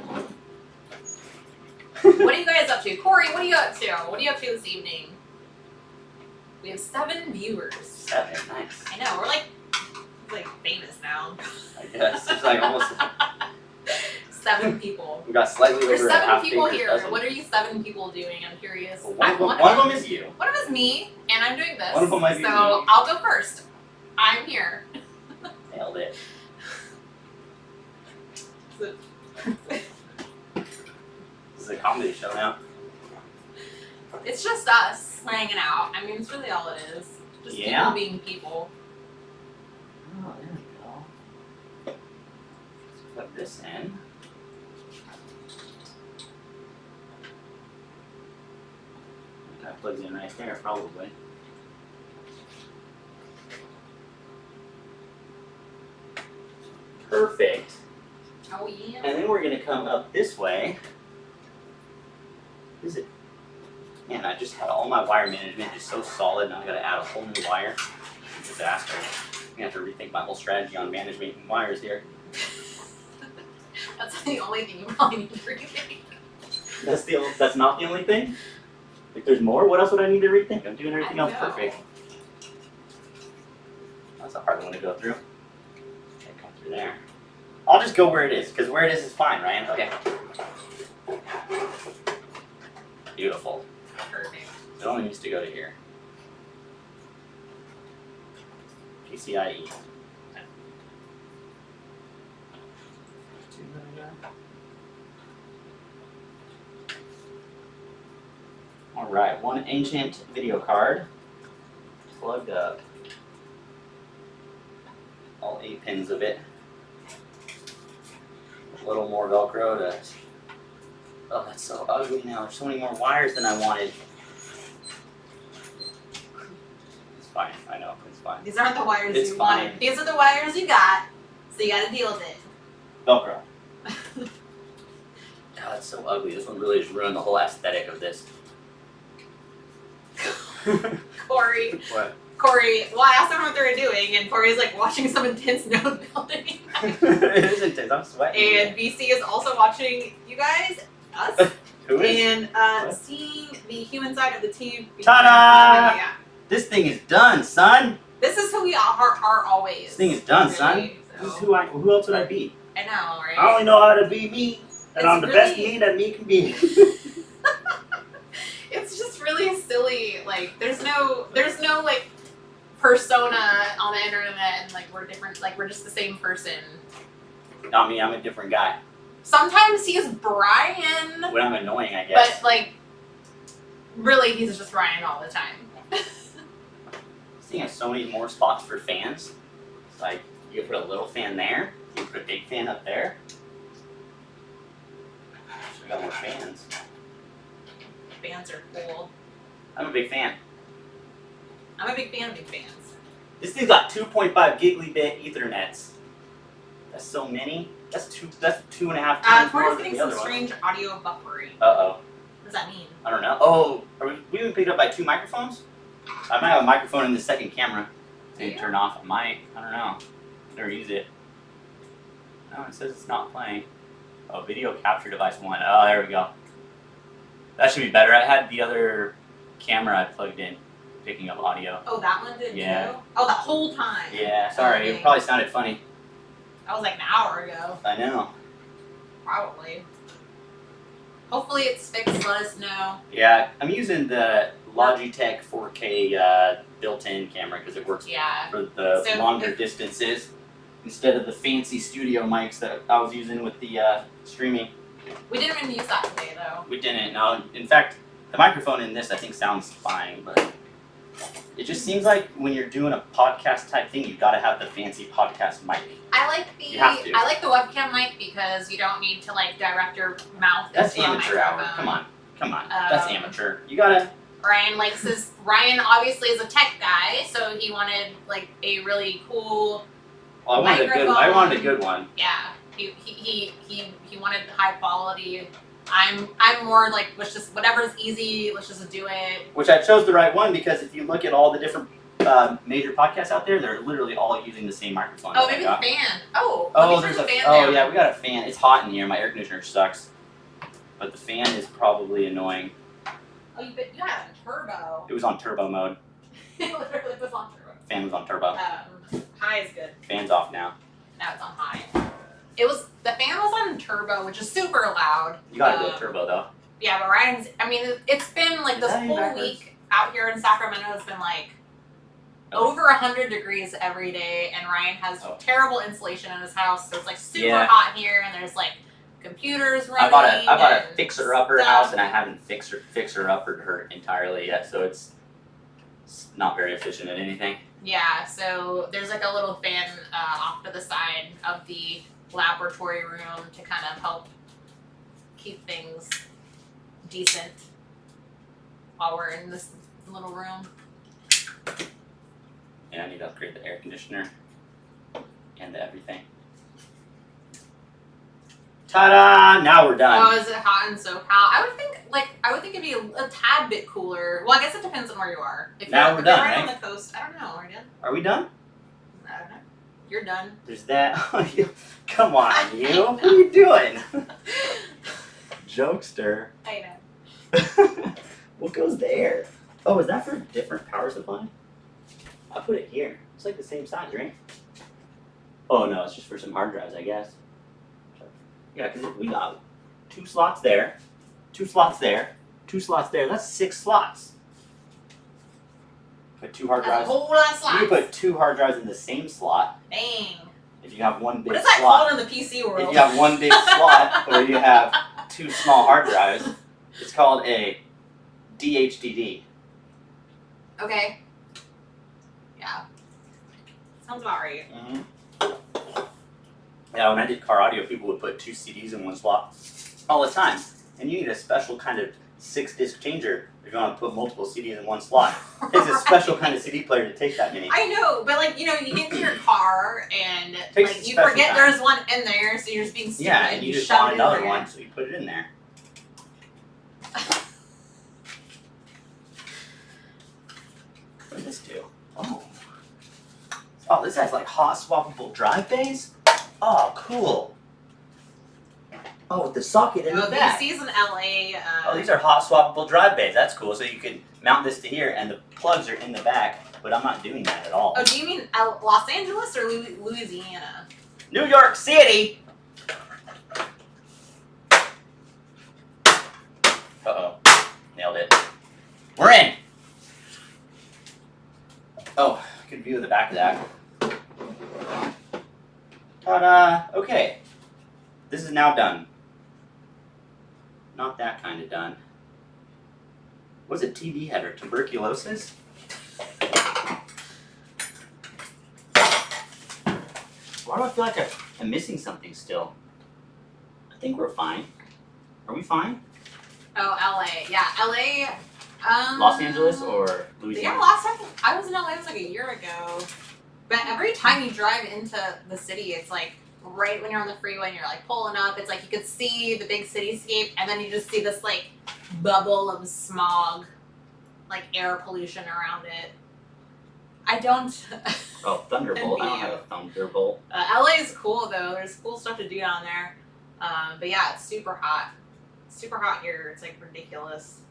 What are you guys up to? Corey, what are you up to? What are you up to this evening? We have 7 viewers. 7, nice. I know, we're like famous now. I guess. It's like almost... 7 people. We got slightly There's over 7 half people acre here. dozen. What are you 7 people doing? I'm curious. Well, one of them is you. One of them is me, and I'm doing this. One of them might be so me. I'll go first. I'm here. Nailed it. This is a comedy show now. It's just us hanging out. I mean, it's really all it is. Just Yeah. people being people. Oh, there we go. Let's put this in. That plugs in right there, probably. Perfect. Oh yeah. And then we're gonna come up this way. Is it? Man, I just had all my wire management just so solid. Now I gotta add a whole new wire. Disaster. I'm gonna have to rethink my whole strategy on management and wires here. That's the only thing you probably need to rethink. That's not the only thing? Like there's more? What else would I need to rethink? I'm doing everything else know. perfect. That's a hard one to go through. Okay, come through there. I'll just go where it is, because where it is fine, Ryan. Okay. Beautiful. Perfect. It only needs to go to here. PCIe. Alright, one ancient video card. Plugged up. All 8 pins of it. A little more Velcro to... Oh, that's so ugly now. There's so many more wires than I wanted. It's fine. I know. It's fine. These aren't the wires It's you fine. wanted. These are the wires you got, so you gotta deal with it. Velcro. God, it's so ugly. This one really just ruined the whole aesthetic of this. Corey, What? well, I asked them what they were doing, and Corey's like watching some intense node building. It is intense. I'm sweating. And VC is also watching you guys, us, Who is? and What? seeing the human side of the team. Ta-da! Yeah. This thing is done, son. This is who we are always. This thing is done, really, son. so. This is who else would I be? I know, right? I only know how to be me, and It's I'm the best really- me that me can be. It's just really silly. Like, there's no like persona on the internet, and like we're different. Like we're just the same person. Not me. I'm a different guy. Sometimes he's Brian, When I'm annoying, I guess. but like really he's just Brian all the time. This thing has so many more spots for fans. It's like you can put a little fan there. You can put a big fan up there. So we got more fans. Fans are cool. I'm a big fan. I'm a big fan of big fans. This thing's got 2.5 gigabit Ethernets. That's so many. That's 2.5 times more Corey's than getting the some other one. strange audio buffering. Uh-oh. What does that mean? I don't know. Oh, are we even picked up by 2 microphones? I might have a microphone in the second camera. Do you? Turn off. I might. I don't know. Never use it. No, it says it's not playing. Oh, video capture device 1. Oh, there we go. That should be better. I had the other camera I plugged in picking up audio. Oh, that one did Yeah. too? Oh, the whole time. Yeah, sorry. Okay. It probably sounded funny. That was like an hour ago. I know. Probably. Hopefully it's fixed, let us know. Yeah, I'm using the Logitech 4K built-in camera because it works Yeah. for the So longer if- distances instead of the fancy studio mics that I was using with the streaming. We didn't even use that today though. We didn't. No, in fact, the microphone in this I think sounds fine, but It just seems like when you're doing a podcast type thing, you gotta have the fancy podcast mic. I like You have to. the webcam mic because you don't need to like direct your mouth That's into a amateur hour. microphone. Come on. That's amateur. You gotta. Ryan obviously is a tech guy, so he wanted like a really cool Well, I wanted a good one. Yeah, he wanted high quality. I'm more like, let's just, whatever's easy, let's just do it. Which I chose the right one because if you look at all the different major podcasts out there, they're literally all using the same microphone. Oh, maybe the fan. Oh, there's a fan Oh there. yeah, we got a fan. It's hot in here. My air conditioner sucks, but the fan is probably annoying. Oh, you had a turbo. It was on turbo mode. It literally was on turbo. Fan was on turbo. High is good. Fan's off now. Now it's on high. The fan was on turbo, which is super loud. You gotta go turbo though. Yeah, but Ryan's, I mean, it's been like this whole week out here in Sacramento has been like over 100 degrees every day, and Ryan has terrible insulation in his house, so it's like super hot here, and there's like computers running. I bought a fixer-upper house, and I haven't fixer-uppered her entirely yet, so it's not very efficient at anything. Yeah, so there's like a little fan off to the side of the laboratory room to kind of help keep things decent while we're in this little room. Yeah, I need to upgrade the air conditioner and everything. Ta-da! Now we're done. Oh, is it hot in SoCal? I would think it'd be a tad bit cooler. Well, I guess it depends on where you are. If now you're, we're done, right right? on the coast, I don't know. Are we done? Are we done? I don't know. You're done. There's that. Come on, you. What are you doing? Jokester. I know. What goes there? Oh, is that for a different power supply? I'll put it here. It's like the same size, right? Oh no, it's just for some hard drives, I guess. Yeah, because we got 2 slots there, 2 slots there, 2 slots there. That's 6 slots. Put 2 hard drives. A whole lot of slots. You can put 2 hard drives in the same slot. Dang. If you have one big What is that slot. called in the PC world? If you have one big slot, or you have 2 small hard drives, it's called a DHDD. Okay. Yeah. Sounds about right. Mm-hmm. Yeah, when I did car audio, people would put 2 CDs in one slot all the time. And you need a special kind of 6-disc changer if you want to put multiple CDs in one slot. It takes a special kind of CD player to take that many. I know, but like, you know, you get to your car and Takes like you special forget time. there's one in there, so you're just being stupid. Yeah, and you just shove want it in another there. one, so you put it in there. What does this do? Oh, this has like hot swappable drive bays? Oh, cool. Oh, with the socket in the back. These in LA. Oh, these are hot swappable drive bays. That's cool. So you can mount this to here, and the plugs are in the back, but I'm not doing that at all. Oh, do you mean Los Angeles or Louisiana? New York City! Uh-oh. Nailed it. We're in! Oh, good view of the back of that. Ta-da! Okay. This is now done. Not that kind of done. What's a TB header? Tuberculosis? Why do I feel like I'm missing something still? I think we're fine. Are we fine? Oh, LA. Yeah, LA. Los Angeles or Louisiana? Yeah, last time I was in LA was like a year ago. But every time you drive into the city, it's like right when you're on the freeway and you're like pulling up, it's like you could see the big cityscape, and then you just see this like bubble of smog, like air pollution around it. I don't. Oh, Thunderbolt. I don't have a Thunderbolt. LA is cool though. There's cool stuff to do down there. But yeah, it's super hot. Super hot here. It's like ridiculous.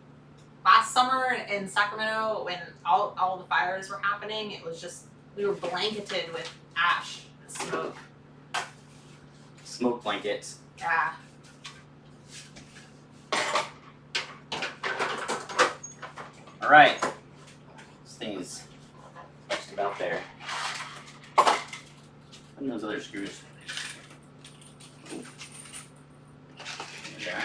Last summer in Sacramento, when all the fires were happening, it was just, we were blanketed with ash and smoke. Smoke blankets. Yeah. All right. This thing is just about there. And those other screws. Ooh. There.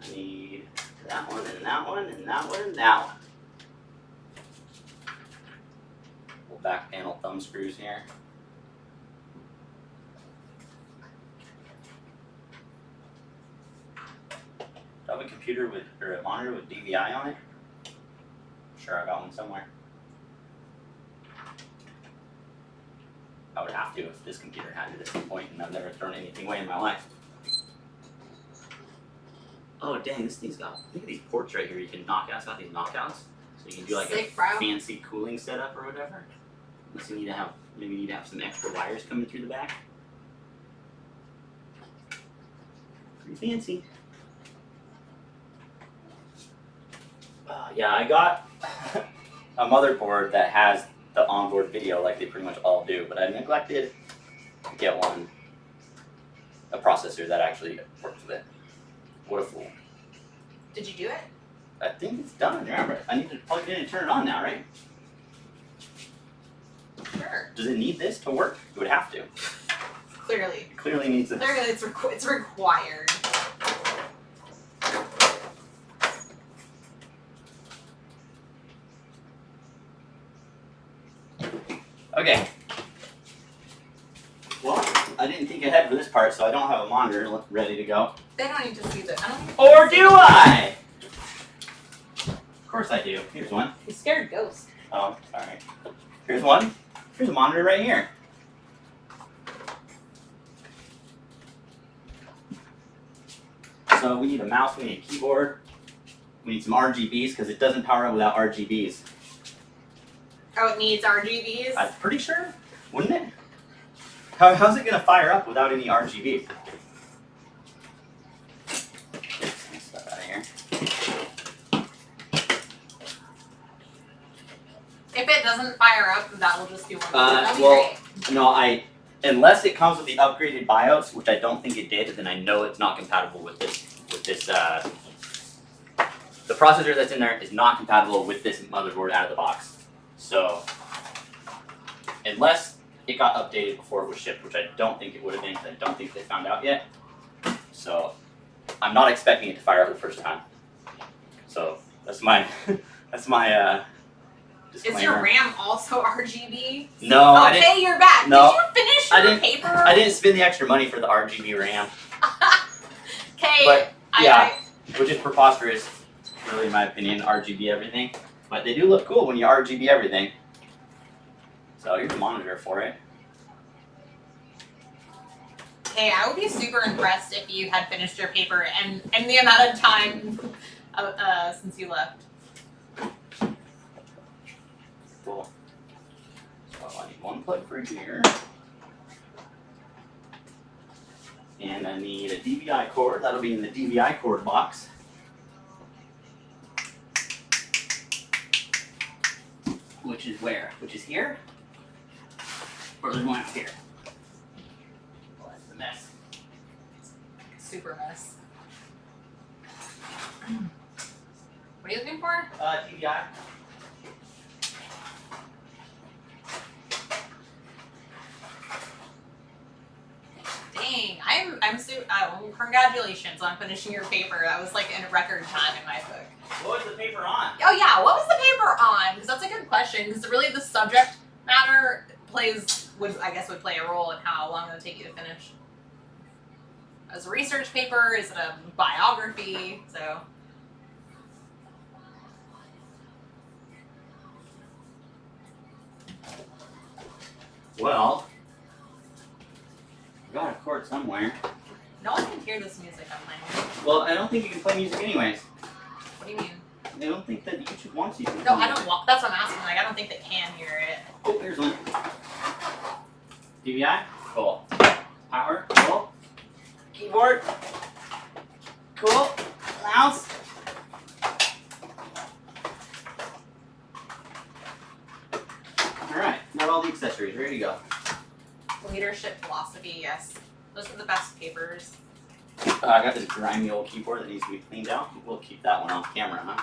I need that that one, and that one, and that one, and that one. Little back panel thumb screws here. Do I have a computer with, or a monitor with DVI on it? Sure, I got one somewhere. I would have to if this computer had it at some point, and I've never thrown anything away in my life. Oh dang, this thing's got, look at these ports right here you can knock out. It's got these knockouts. So you can do like Sick, a bro. fancy cooling setup or whatever. Unless you need to have, maybe you need to have some extra wires coming through the back. Pretty fancy. Yeah, I got a motherboard that has the onboard video like they pretty much all do, but I neglected to get one, a processor that actually works with it. What a fool. Did you do it? I think it's done. Remember, I need to plug it in and turn it on now, right? Sure. Does it need this to work? It would have to. Clearly. It clearly needs this. Clearly, it's required. Okay. Well, I didn't think ahead for this part, so I don't have a monitor ready to go. They don't need to see that. I don't need Or do I? Of course I do. Here's one. You scared ghosts. Oh, sorry. Here's one. Here's a monitor right here. So we need a mouse, we need a keyboard, we need some RGBs because it doesn't power up without RGBs. Oh, it needs RGBs? I'm pretty sure, wouldn't it? How's it gonna fire up without any RGB? Get some stuff out of here. If it doesn't fire up, that will just be one. That'd be well, great. no, unless it comes with the upgraded BIOS, which I don't think it did, then I know it's not compatible with this. The processor that's in there is not compatible with this motherboard out of the box. So, unless it got updated before it was shipped, which I don't think it would have been, because I don't think they found out yet. So, I'm not expecting it to fire up the first time. So, that's my disclaimer. Is your RAM also RGB? No, okay, you're back. No, did you finish your paper? I didn't spend the extra money for the RGB RAM. Okay. But yeah, which is preposterous, really, in my opinion. RGB everything, but they do look cool when you RGB everything. So here's a monitor for it. Hey, I would be super impressed if you had finished your paper and the amount of time since you left. Cool. So I need one plug for here. And I need a DVI cord. That'll be in the DVI cord box. Which is where? Which is here? Or is it going up here? Well, that's the mess. Super mess. What are you looking for? DVI. Dang, I'm super. Congratulations on finishing your paper. That was like in a record time in my book. What was the paper on? Oh yeah, what was the paper on? Because that's a good question. Because really, the subject matter would play a role in how long it would take you to finish. As a research paper, is it a biography? So. Well, I got a cord somewhere. No one can hear this music I'm playing. Well, I don't think you can play music anyways. What do you mean? I don't think that YouTube wants you to. No, I don't want. That's what I'm asking. Like, I don't think they can hear it. Oh, here's one. DVI? Cool. Power? Cool. Keyboard? Cool. Mouse? Alright, got all the accessories. Ready to go. Leadership philosophy, yes. Those are the best papers. I got this grimy old keyboard that needs to be cleaned out. We'll keep that one off camera, huh?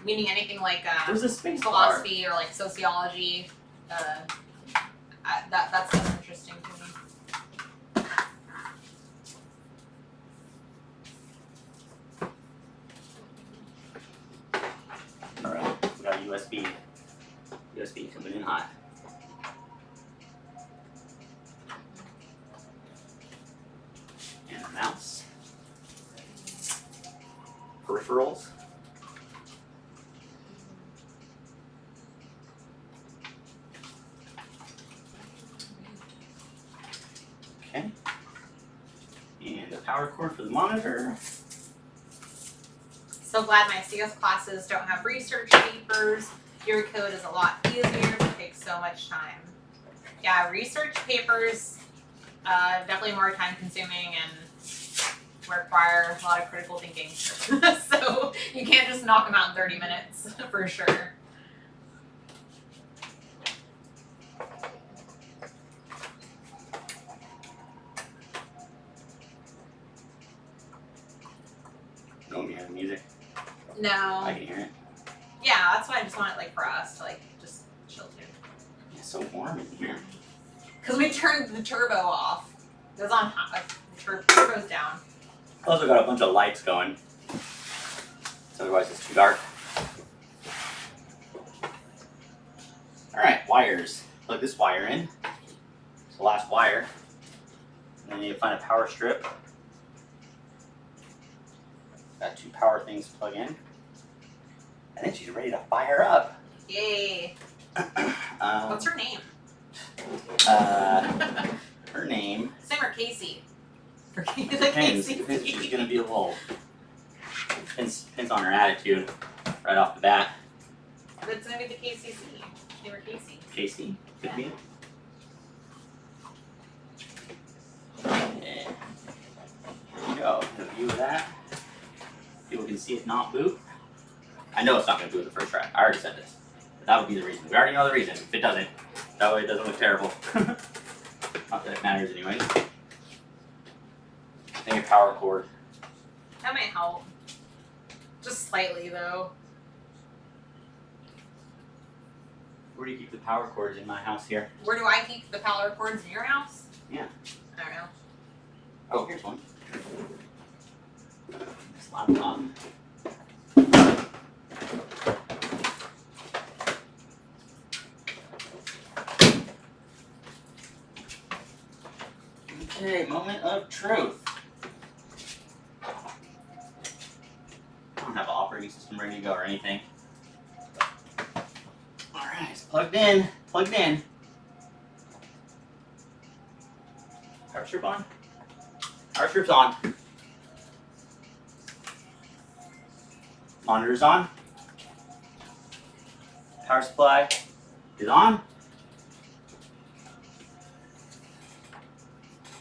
Meaning anything like There's a space philosophy or like sociology. That's so interesting to me. USB coming in hot. And a mouse. Peripherals. Okay. And a power cord for the monitor. So glad my CS classes don't have research papers. Your code is a lot easier. It takes so much time. Yeah, research papers definitely more time consuming and require a lot of critical thinking. So you can't just knock them out in 30 minutes for sure. You want me to hear the music? No. I can hear it. Yeah, that's why I just want it like for us to like just chill to. It's so warm in here. Because we turned the turbo off. It was on high. The turbo's down. Also got a bunch of lights going. So otherwise it's too dark. Alright, wires. Plug this wire in. It's the last wire. And then you need to find a power strip. Got 2 power things to plug in. And then she's ready to fire up. Yay. What's her name? Her name. Sam or Casey? For the Depends. KCC. She's gonna be a little. Depends on her attitude right off the bat. But it's gonna be the KCC. Sam or Casey. Casey, could Yeah. be. Yeah. There you go. The view of that. People can see it not boot. I know it's not going to boot the first try. I already said this. But that would be the reason. We already know the reason. If it doesn't, that way it doesn't look terrible. Not that it matters anyway. Then your power cord. That might help. Just slightly though. Where do you keep the power cords in my house here? Where do I keep the power cords in your house? Yeah. I don't know. Oh, here's one. Slide them on. Okay, moment of truth. I don't have an operating system ready to go or anything. Alright, it's plugged in. Plugged in. Power strip on. Power strip's on. Monitor's on. Power supply is on.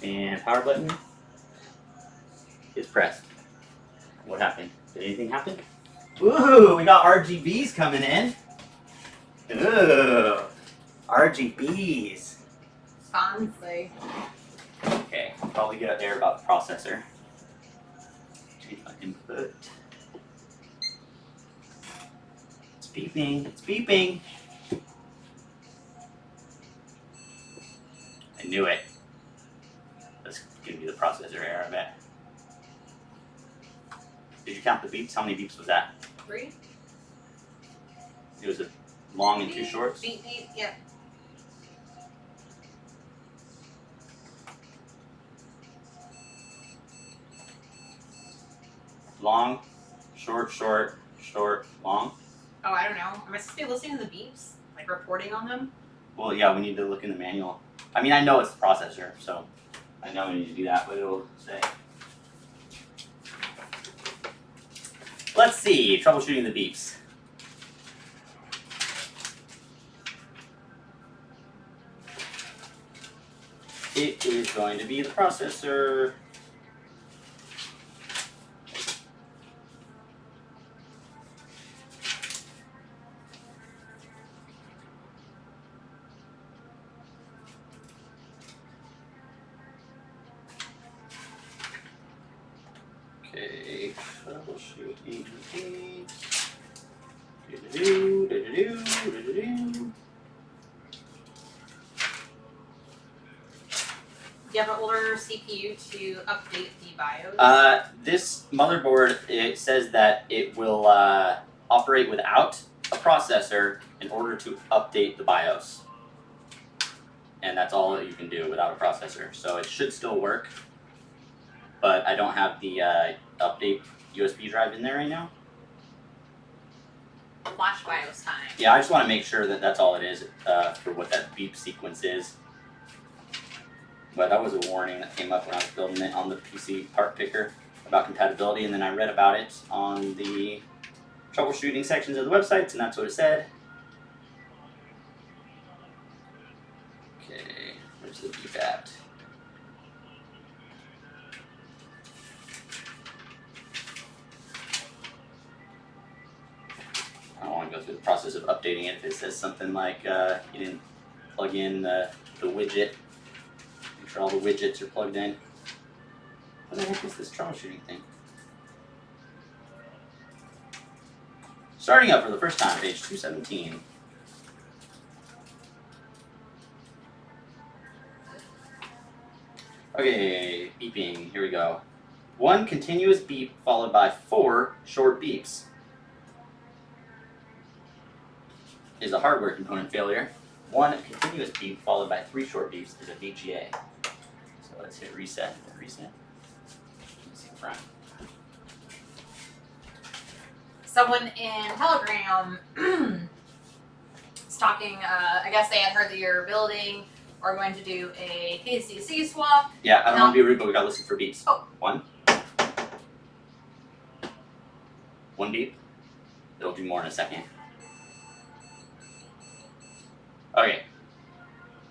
And power button is pressed. What happened? Did anything happen? Ooh, we got RGBs coming in. Ooh, RGBs. Fancy. Okay, I'll probably get up there about the processor. Change my input. It's beeping. It's beeping. I knew it. That's gonna be the processor error, I bet. Did you count the beeps? How many beeps was that? 3? It was a long and 2 shorts. Beep, beep, yep. Long, short, short, short, long. Oh, I don't know. Am I supposed to be listening to the beeps? Like reporting on them? Well, yeah, we need to look in the manual. I mean, I know it's the processor, so I know we need to do that, but it'll say. Let's see, troubleshooting the beeps. It is going to be the processor. Okay, troubleshooting beeps. Do-do-do, do-do-do, do-do-do. Do you have an older CPU to update the BIOS? This motherboard, it says that it will operate without a processor in order to update the BIOS. And that's all that you can do without a processor. So it should still work, but I don't have the update USB drive in there right now. Flash BIOS time. Yeah, I just want to make sure that that's all it is for what that beep sequence is. But that was a warning that came up when I was building it on the PC part picker about compatibility, and then I read about it on the troubleshooting sections of the websites, and that's what it said. Okay, where's the beep at? I don't want to go through the process of updating it if it says something like you didn't plug in the widget. Make sure all the widgets are plugged in. What the heck is this troubleshooting thing? Starting up for the first time, page 217. Okay, beeping, here we go. 1 continuous beep followed by 4 short beeps is a hardware component failure. 1 continuous beep followed by 3 short beeps is a VGA. So let's hit reset. Reset. Let's see the front. Someone in Telegram is talking, I guess they had heard that you're building or going to do a KCC swap. Yeah, I don't want to be rude, but we gotta listen for beeps. Oh. 1. 1 beep. It'll do more in a second. Okay.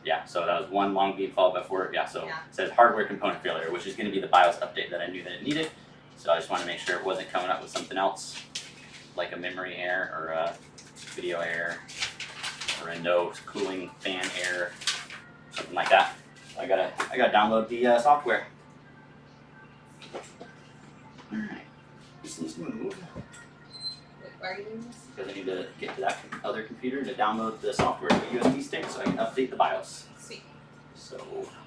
Yeah, so that was 1 long beep followed by 4. Yeah, so Yeah. it says hardware component failure, which is going to be the BIOS update that I knew that it needed. So I just want to make sure it wasn't coming up with something else, like a memory error or a video error or a no cooling fan error, something like that. I gotta download the software. All right, this needs to move. Why are you doing this? Because I need to get to that other computer to download the software to a USB stick so I can update the BIOS. Sweet. So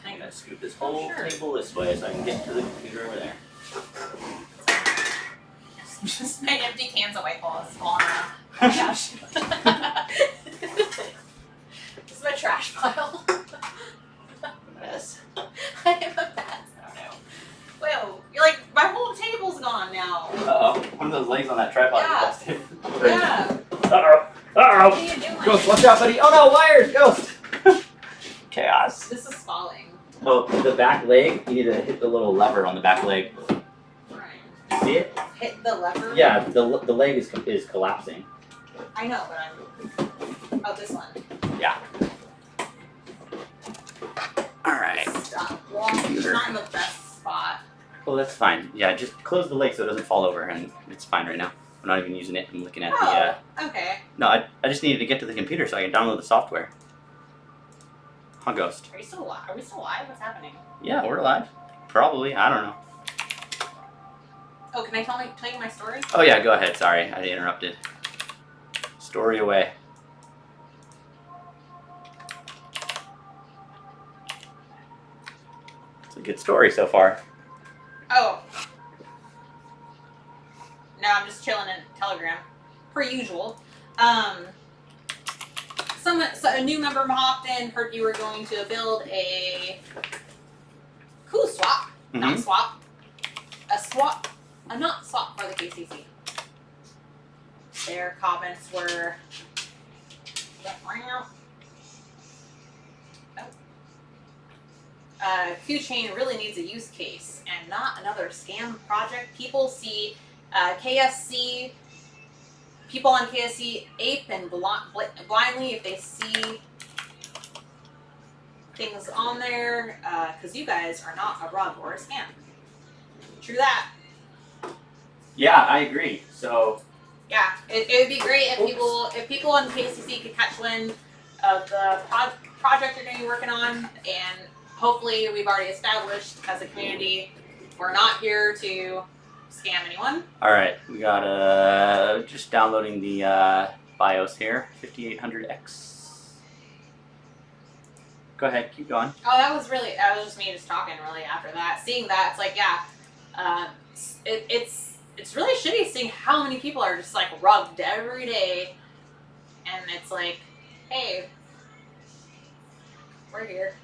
I'm gonna scoot this whole Sure. table this way so I can get to the computer over there. Just my empty cans of White Claws falling around. Oh my gosh. This is my trash pile. Yes. I am a mess. Oh no. Whoa, you're like, my whole table's gone now. Uh-oh. One of those legs on that tripod Yeah. busted. Yeah. Uh-oh. What Uh-oh. are you doing? Ghost, watch out, buddy. Oh no, wires, Ghost. Chaos. This is falling. Oh, the back leg, you need to hit the little lever on the back leg. Right. You see it? Hit the lever? Yeah, the leg is collapsing. I know, but I'm... Oh, this one. Yeah. Alright. Stop. Well, it's not in the best spot. Well, that's fine. Yeah, just close the leg so it doesn't fall over, and it's fine right now. I'm not even using it. I'm looking at the... Okay. No, I just needed to get to the computer so I can download the software. Huh, Ghost? Are you still alive? Are we still alive? What's happening? Yeah, we're alive. Probably. I don't know. Oh, can I tell you my story? Oh yeah, go ahead. Sorry, I interrupted. Story away. It's a good story so far. Oh. No, I'm just chilling in Telegram. Per usual. So a new member hopped in, heard you were going to build a cool swap. Not swap. A swap. A not swap for the KCC. Their comments were... Q-Chain really needs a use case and not another scam project. People see KSC, people on KSC ape and blindly if they see things on there, because you guys are not a rug or a scam. True that. Yeah, I agree. So Yeah, it would be great if people on KCC could catch wind of the project you're going to be working on, and hopefully we've already established as a community we're not here to scam anyone. all right, we got just downloading the BIOS here, 5800X. Go ahead, keep going. Oh, that was just me just talking really after that. Seeing that, it's like, yeah, it's really shitty seeing how many people are just like rugged every day and it's like, hey, we're here.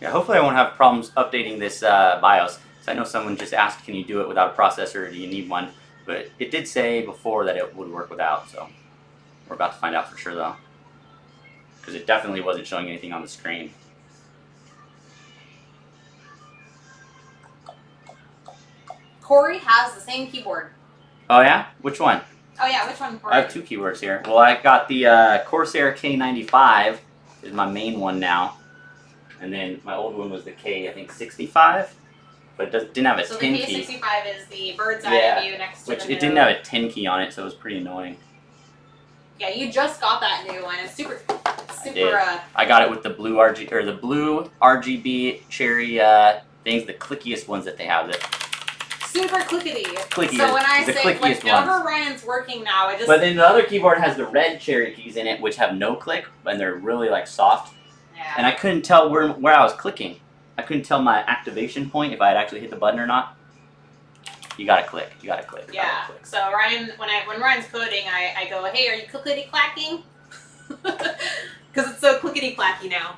Yeah, hopefully I won't have problems updating this BIOS. So I know someone just asked, can you do it without a processor, or do you need one? But it did say before that it would work without, so we're about to find out for sure though. Because it definitely wasn't showing anything on the screen. Corey has the same keyboard. Oh yeah? Which one? Oh yeah, which one, Corey? I have two keyboards here. Well, I got the Corsair K95 is my main one now. And then my old one was the K, I think 65, but it didn't have a 10 key. So the K65 is the bird's eye view next to which the it didn't have a 10 key on it, so it was pretty annoying. Yeah, you just got that new one. It's super. I got it with the blue RGB cherry things, the clickiest ones that they have. Super clickety. Clicky. So when I the say whenever Ryan's working now, I just. But then the other keyboard has the red cherry keys in it, which have no click, and they're really like soft. Yeah. And I couldn't tell where I was clicking. I couldn't tell my activation point if I had actually hit the button or not. You gotta click. You gotta click. Yeah. Gotta click. So Ryan, when Ryan's coding, I go, hey, are you clickety clacking? Because it's so clickety clacky now.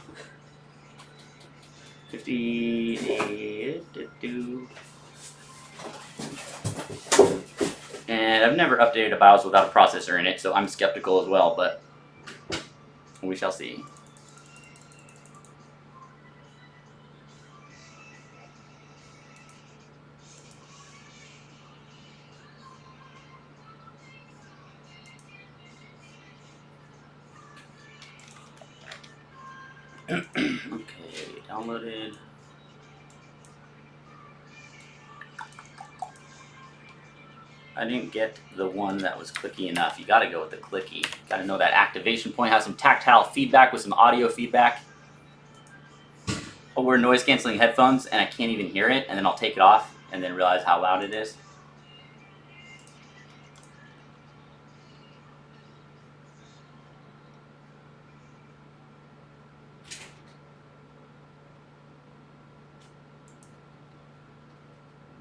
58. And I've never updated a BIOS without a processor in it, so I'm skeptical as well, but we shall see. Okay, downloaded. I didn't get the one that was clicky enough. You gotta go with the clicky. You gotta know that activation point, have some tactile feedback with some audio feedback. I'll wear noise canceling headphones and I can't even hear it, and then I'll take it off and then realize how loud it is.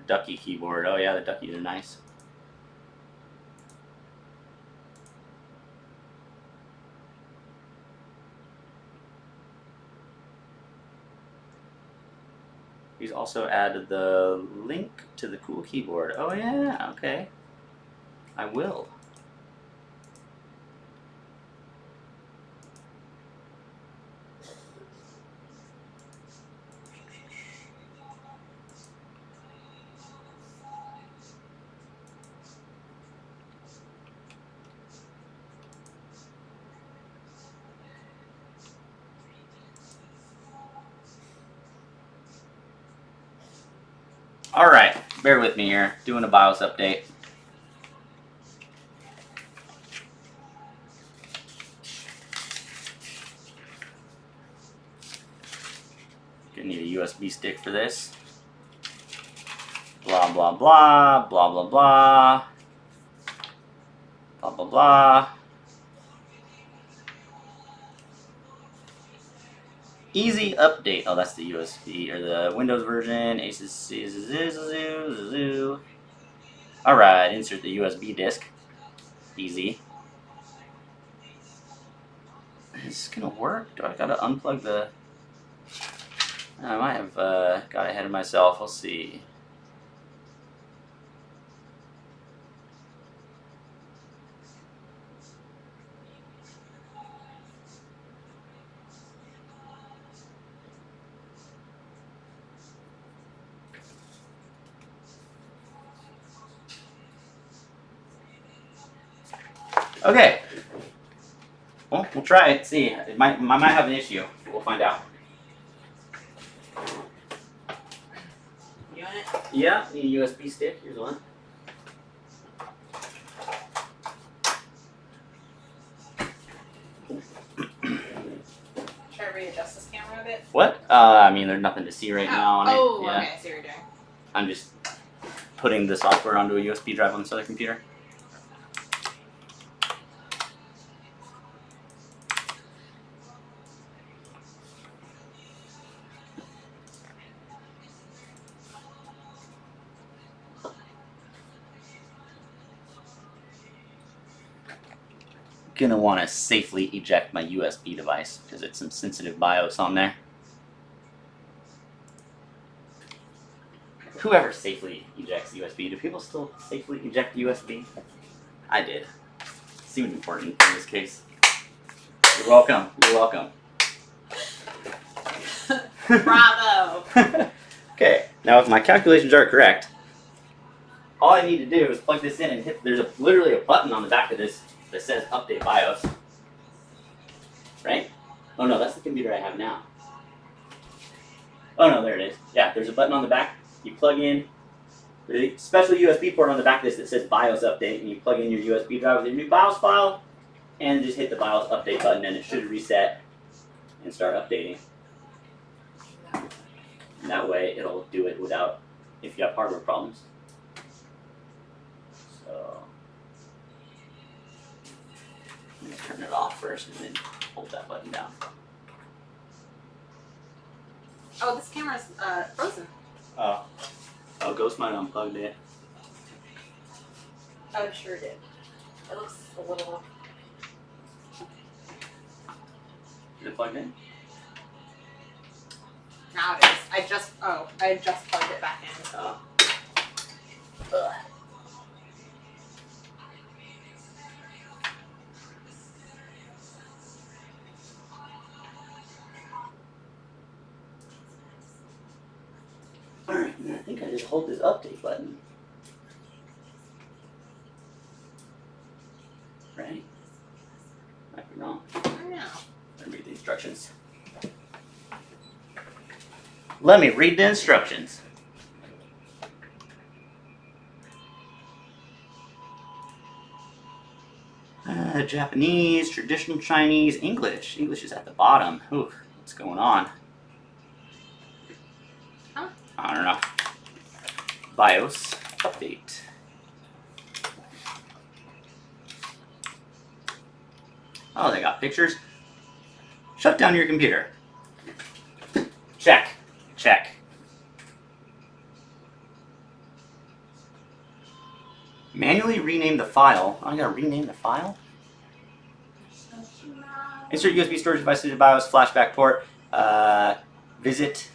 Ducky keyboard. Oh yeah, the duckies are nice. He's also added the link to the cool keyboard. Oh yeah, okay. I will. Alright, bear with me here, doing a BIOS update. Gonna need a USB stick for this. Blah blah blah, blah blah blah. Blah blah blah. Easy update. Oh, that's the USB or the Windows version. Asus. Alright, insert the USB disk. Easy. Is this gonna work? Do I gotta unplug the. I might have got ahead of myself. We'll see. Okay. Well, we'll try it. See, it might have an issue. We'll find out. You want it? Yeah, need a USB stick. Here's one. Should I readjust this camera a bit? What? I mean, there's nothing to see right now on it. Yeah. Okay, I see what you're doing. I'm just putting the software onto a USB drive on this other computer. gonna want to safely eject my USB device because it's some sensitive BIOS on there. Whoever safely ejects USB, do people still safely eject USB? I did. Seemed important in this case. You're welcome. You're welcome. Bravo. Okay, now if my calculations are correct, all I need to do is plug this in and hit. There's literally a button on the back of this that says Update BIOS. Right? Oh no, that's the computer I have now. Oh no, there it is. Yeah, there's a button on the back. You plug in. There's a special USB port on the back of this that says BIOS Update, and you plug in your USB drive with your new BIOS file, and just hit the BIOS Update button, and it should reset and start updating. And that way, it'll do it without, if you have hardware problems. So, I'm going to turn it off first and then hold that button down. Oh, this camera's frozen. Oh, Ghost might have unplugged it. Oh, it sure did. It looks a little... Is it plugged in? Now it is. I just plugged it back in. Oh. Ugh. Alright, I think I just hold this update button. Right? Might be wrong. I don't know. Let me read the instructions. Let me read the instructions. Japanese, traditional Chinese, English. English is at the bottom. Ooh, what's going on? Huh? I don't know. BIOS update. Oh, they got pictures. Shut down your computer. Check. Check. Manually rename the file. Oh, I gotta rename the file? Insert USB storage device to the BIOS flashback port. Visit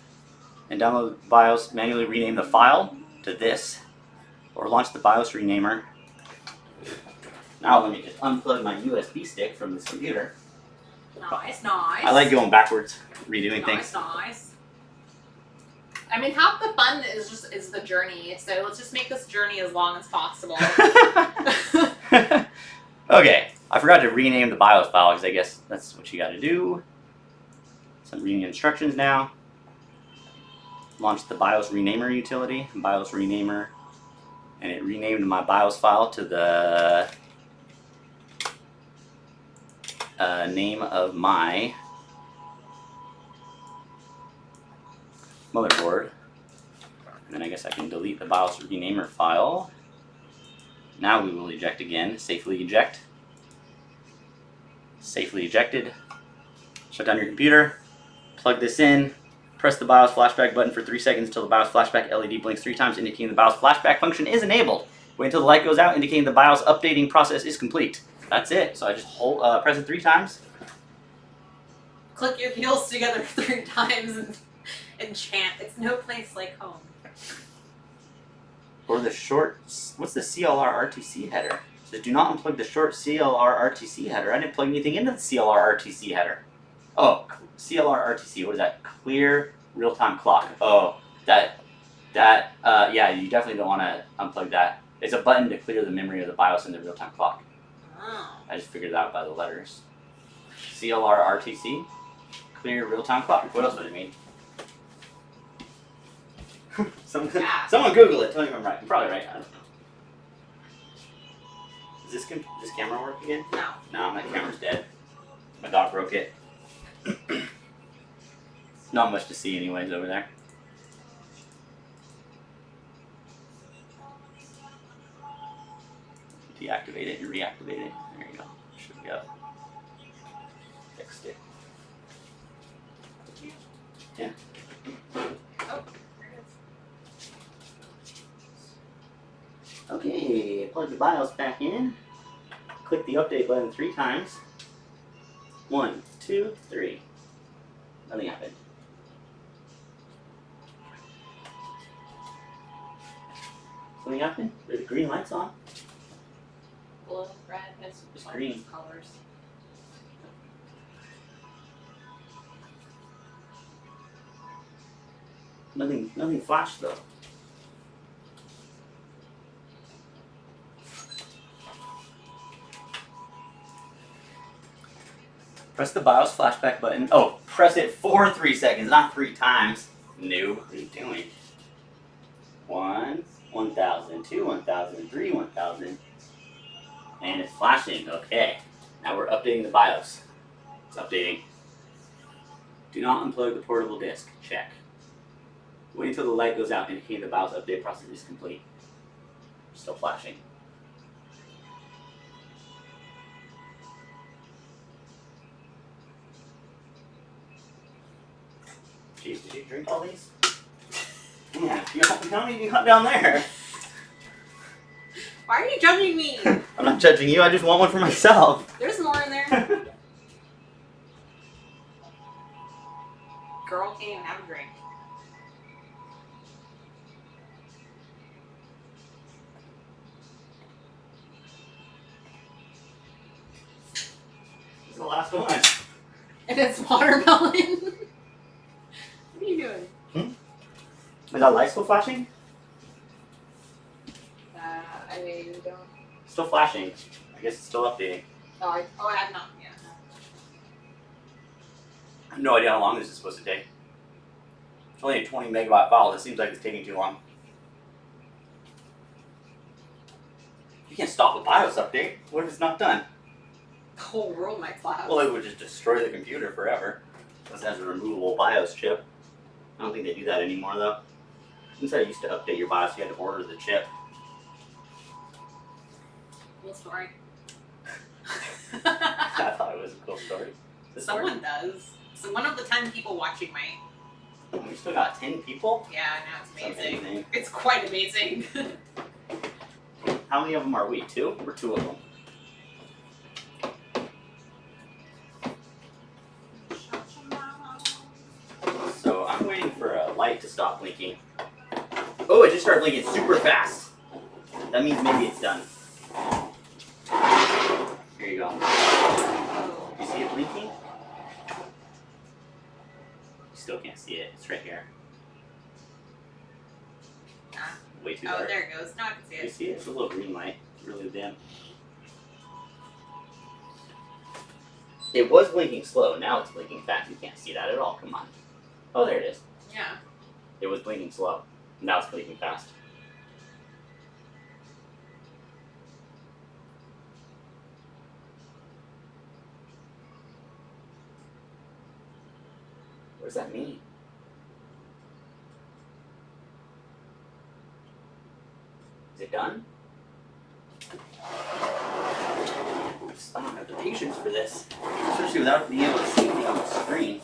and download BIOS. Manually rename the file to this. Or launch the BIOS renamer. Now let me just unplug my USB stick from this computer. Nice, nice. I like going backwards, redoing things. Nice. I mean, half the fun is the journey. So let's just make this journey as long as possible. Okay, I forgot to rename the BIOS file because I guess that's what you got to do. So I'm reading instructions now. Launch the BIOS renamer utility, BIOS renamer, and it renamed my BIOS file to the name of my motherboard. And then I guess I can delete the BIOS renamer file. Now we will eject again. Safely eject. Safely ejected. Shut down your computer. Plug this in. Press the BIOS flashback button for 3 seconds until the BIOS flashback LED blinks 3 times, indicating the BIOS flashback function is enabled. Wait until the light goes out, indicating the BIOS updating process is complete. That's it. So I just press it 3 times. Click your heels together 3 times and chant, "It's no place like home." Or the short, what's the CLR RTC header? It says do not unplug the short CLR RTC header. I didn't plug anything into the CLR RTC header. Oh, CLR RTC, what is that? Clear real-time clock. Oh, yeah, you definitely don't want to unplug that. It's a button to clear the memory of the BIOS in the real-time clock. Oh. I just figured it out by the letters. CLR RTC, clear real-time clock. What else would it mean? Someone Google it. Tell me if I'm right. I'm probably right. I don't know. Does this camera work again? No. No, my camera's dead. My dog broke it. Not much to see anyways over there. Deactivate it and reactivate it. There you go. Should go. Fixed it. Yeah. Oh. Okay, plug the BIOS back in. click the update button 3 times. 1, 2, 3. Nothing happened. Something happened? The green light's on. Blue, red, it's green colors. Nothing flashed though. Press the BIOS flashback button. Oh, press it for 3 seconds, not 3 times. No, what are you doing? 1, 1000, 2, 1000, 3, 1000. And it's flashing, okay. Now we're updating the BIOS. It's updating. Do not unplug the portable disk, check. Wait until the light goes out, indicating the BIOS update process is complete. Still flashing. Jeez, did you drink all these? Yeah, how many do you got down there? Why are you judging me? I'm not judging you, I just want one for myself. There's more in there. Girl can't even have a drink. This is the last one. And it's watermelon. What are you doing? Is that light still flashing? I mean, don't. Still flashing. I guess it's still updating. Oh, I have not. Yeah. I have no idea how long this is supposed to take. It's only a 20 megabyte file. It seems like it's taking too long. You can't stop a BIOS update. What if it's not done? The whole world might collapse. Well, it would just destroy the computer forever. Unless it has a removable BIOS chip. I don't think they do that anymore, though. Since I used to update your BIOS, you had to order the chip. Cool story. I thought it was a cool story. Someone does. So one of the 10 people watching might. We still got 10 people? Yeah, I know, it's That's amazing. amazing. It's quite amazing. How many of them are we? 2? We're 2 of them. So I'm waiting for a light to stop blinking. Oh, it just started blinking super fast. That means maybe it's done. Here you go. You see it blinking? You still can't see it. It's right here. Way too dark. Oh, there it goes. Now I can see You it. see it? It's a little green light. It's really dim. It was blinking slow. Now it's blinking fast. You can't see that at all. Come on. Oh, there it is. Yeah. It was blinking slow. Now it's blinking fast. What does that mean? Is it done? I don't have the patience for this, especially without being able to see anything on the screen.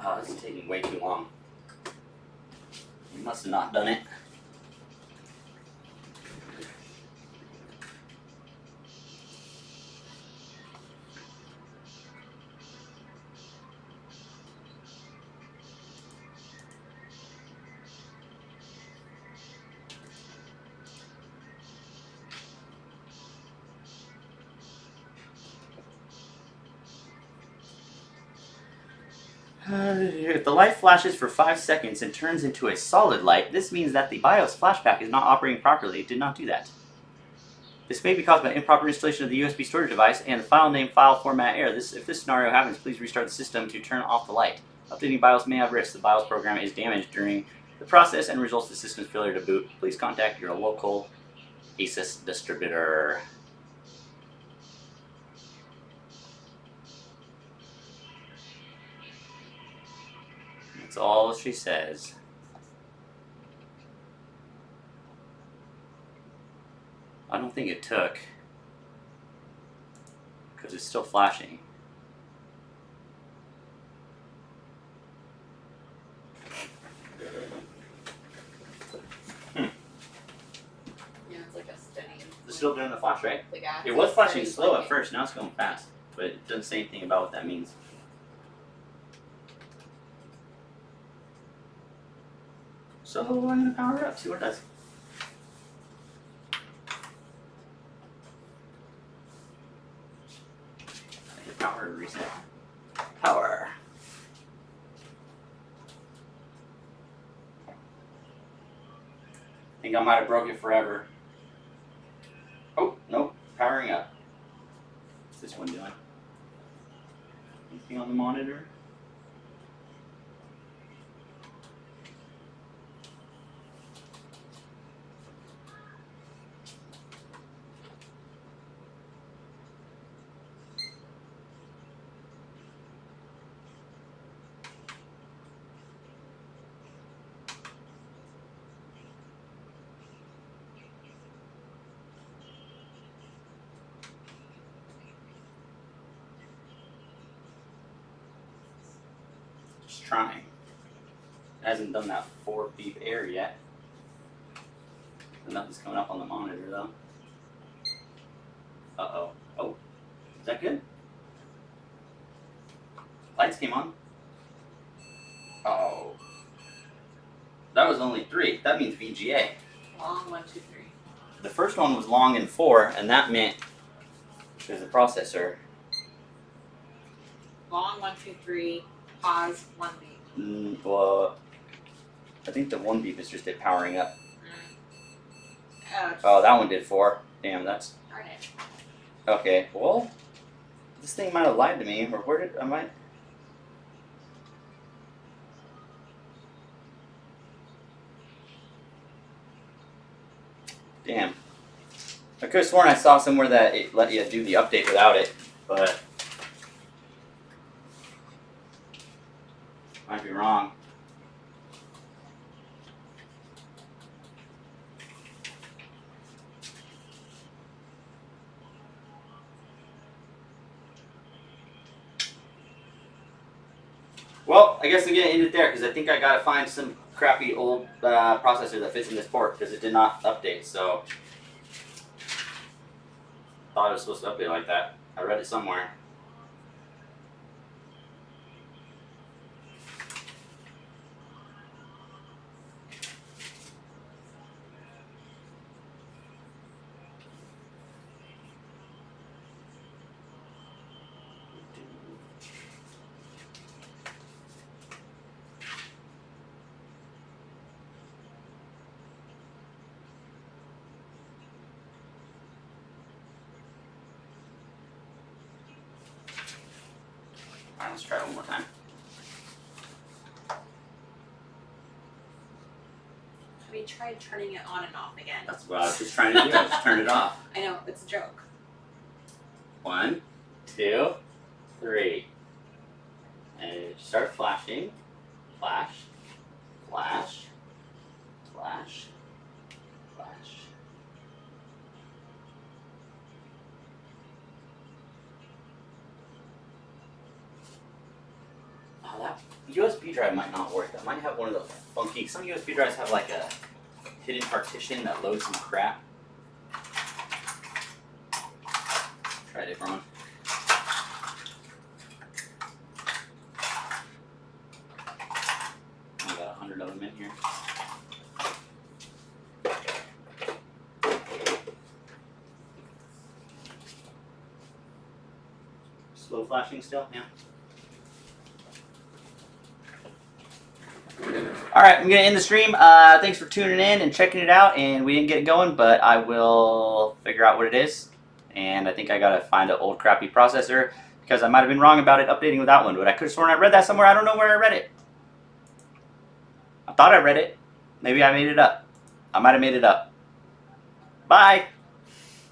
Oh, this is taking way too long. You must have not done it. If the light flashes for 5 seconds and turns into a solid light, this means that the BIOS flashback is not operating properly. It did not do that. This may be caused by improper installation of the USB storage device and the file name file format error. If this scenario happens, please restart the system to turn off the light. Updating BIOS may have risks. The BIOS program is damaged during the process and results in the system's failure to boot. Please contact your local Asus distributor. That's all she says. I don't think it took. because it's still flashing. Yeah, it's like a steady. It's still doing the flash, right? The gas. It was flashing Very slow at like first, now it's going fast. But it doesn't say anything about what that means. So I'm going to power it up, see what it does. Power reset. Power. I think I might have broke it forever. Oh, nope. Powering up. What's this one doing? Anything on the monitor? Just trying. It hasn't done that 4 beep air yet. Nothing's coming up on the monitor though. Uh-oh. Oh. Is that good? Lights came on. Uh-oh. That was only 3. That means VGA. Long 1, 2, 3. The first one was long in 4, and that meant there's a processor. Long 1, 2, 3. Pause 1 beep. Well, I think the 1 beep is just it powering up. Oh, Oh, that one did 4. Damn, that's darn it. okay. Well, this thing might have lied to me, or where did I might? Damn. I could have sworn I saw somewhere that it let you do the update without it, but might be wrong. Well, I guess I'm gonna end it there because I think I gotta find some crappy old processor that fits in this port because it did not update. So thought it was supposed to update like that. I read it somewhere. Alright, let's try it one more time. Have you tried turning it on and off again? That's what I was just trying to do. I just turned it off. I know, it's a joke. 1, 2, 3. And it start flashing. Flash. Flash. Flash. Flash. Oh, that USB drive might not work. That might have one of those funky. Some USB drives have like a hidden partition that loads some crap. Try a different one. I got 100 of them in here. Slow flashing still, yeah. Alright, I'm going to end the stream. Thanks for tuning in and checking it out. And we didn't get it going, but I will figure out what it is. And I think I got to find an old crappy processor because I might have been wrong about it updating without one. But I could have sworn I read that somewhere. I don't know where I read it. I thought I read it. Maybe I made it up. I might have made it up. Bye.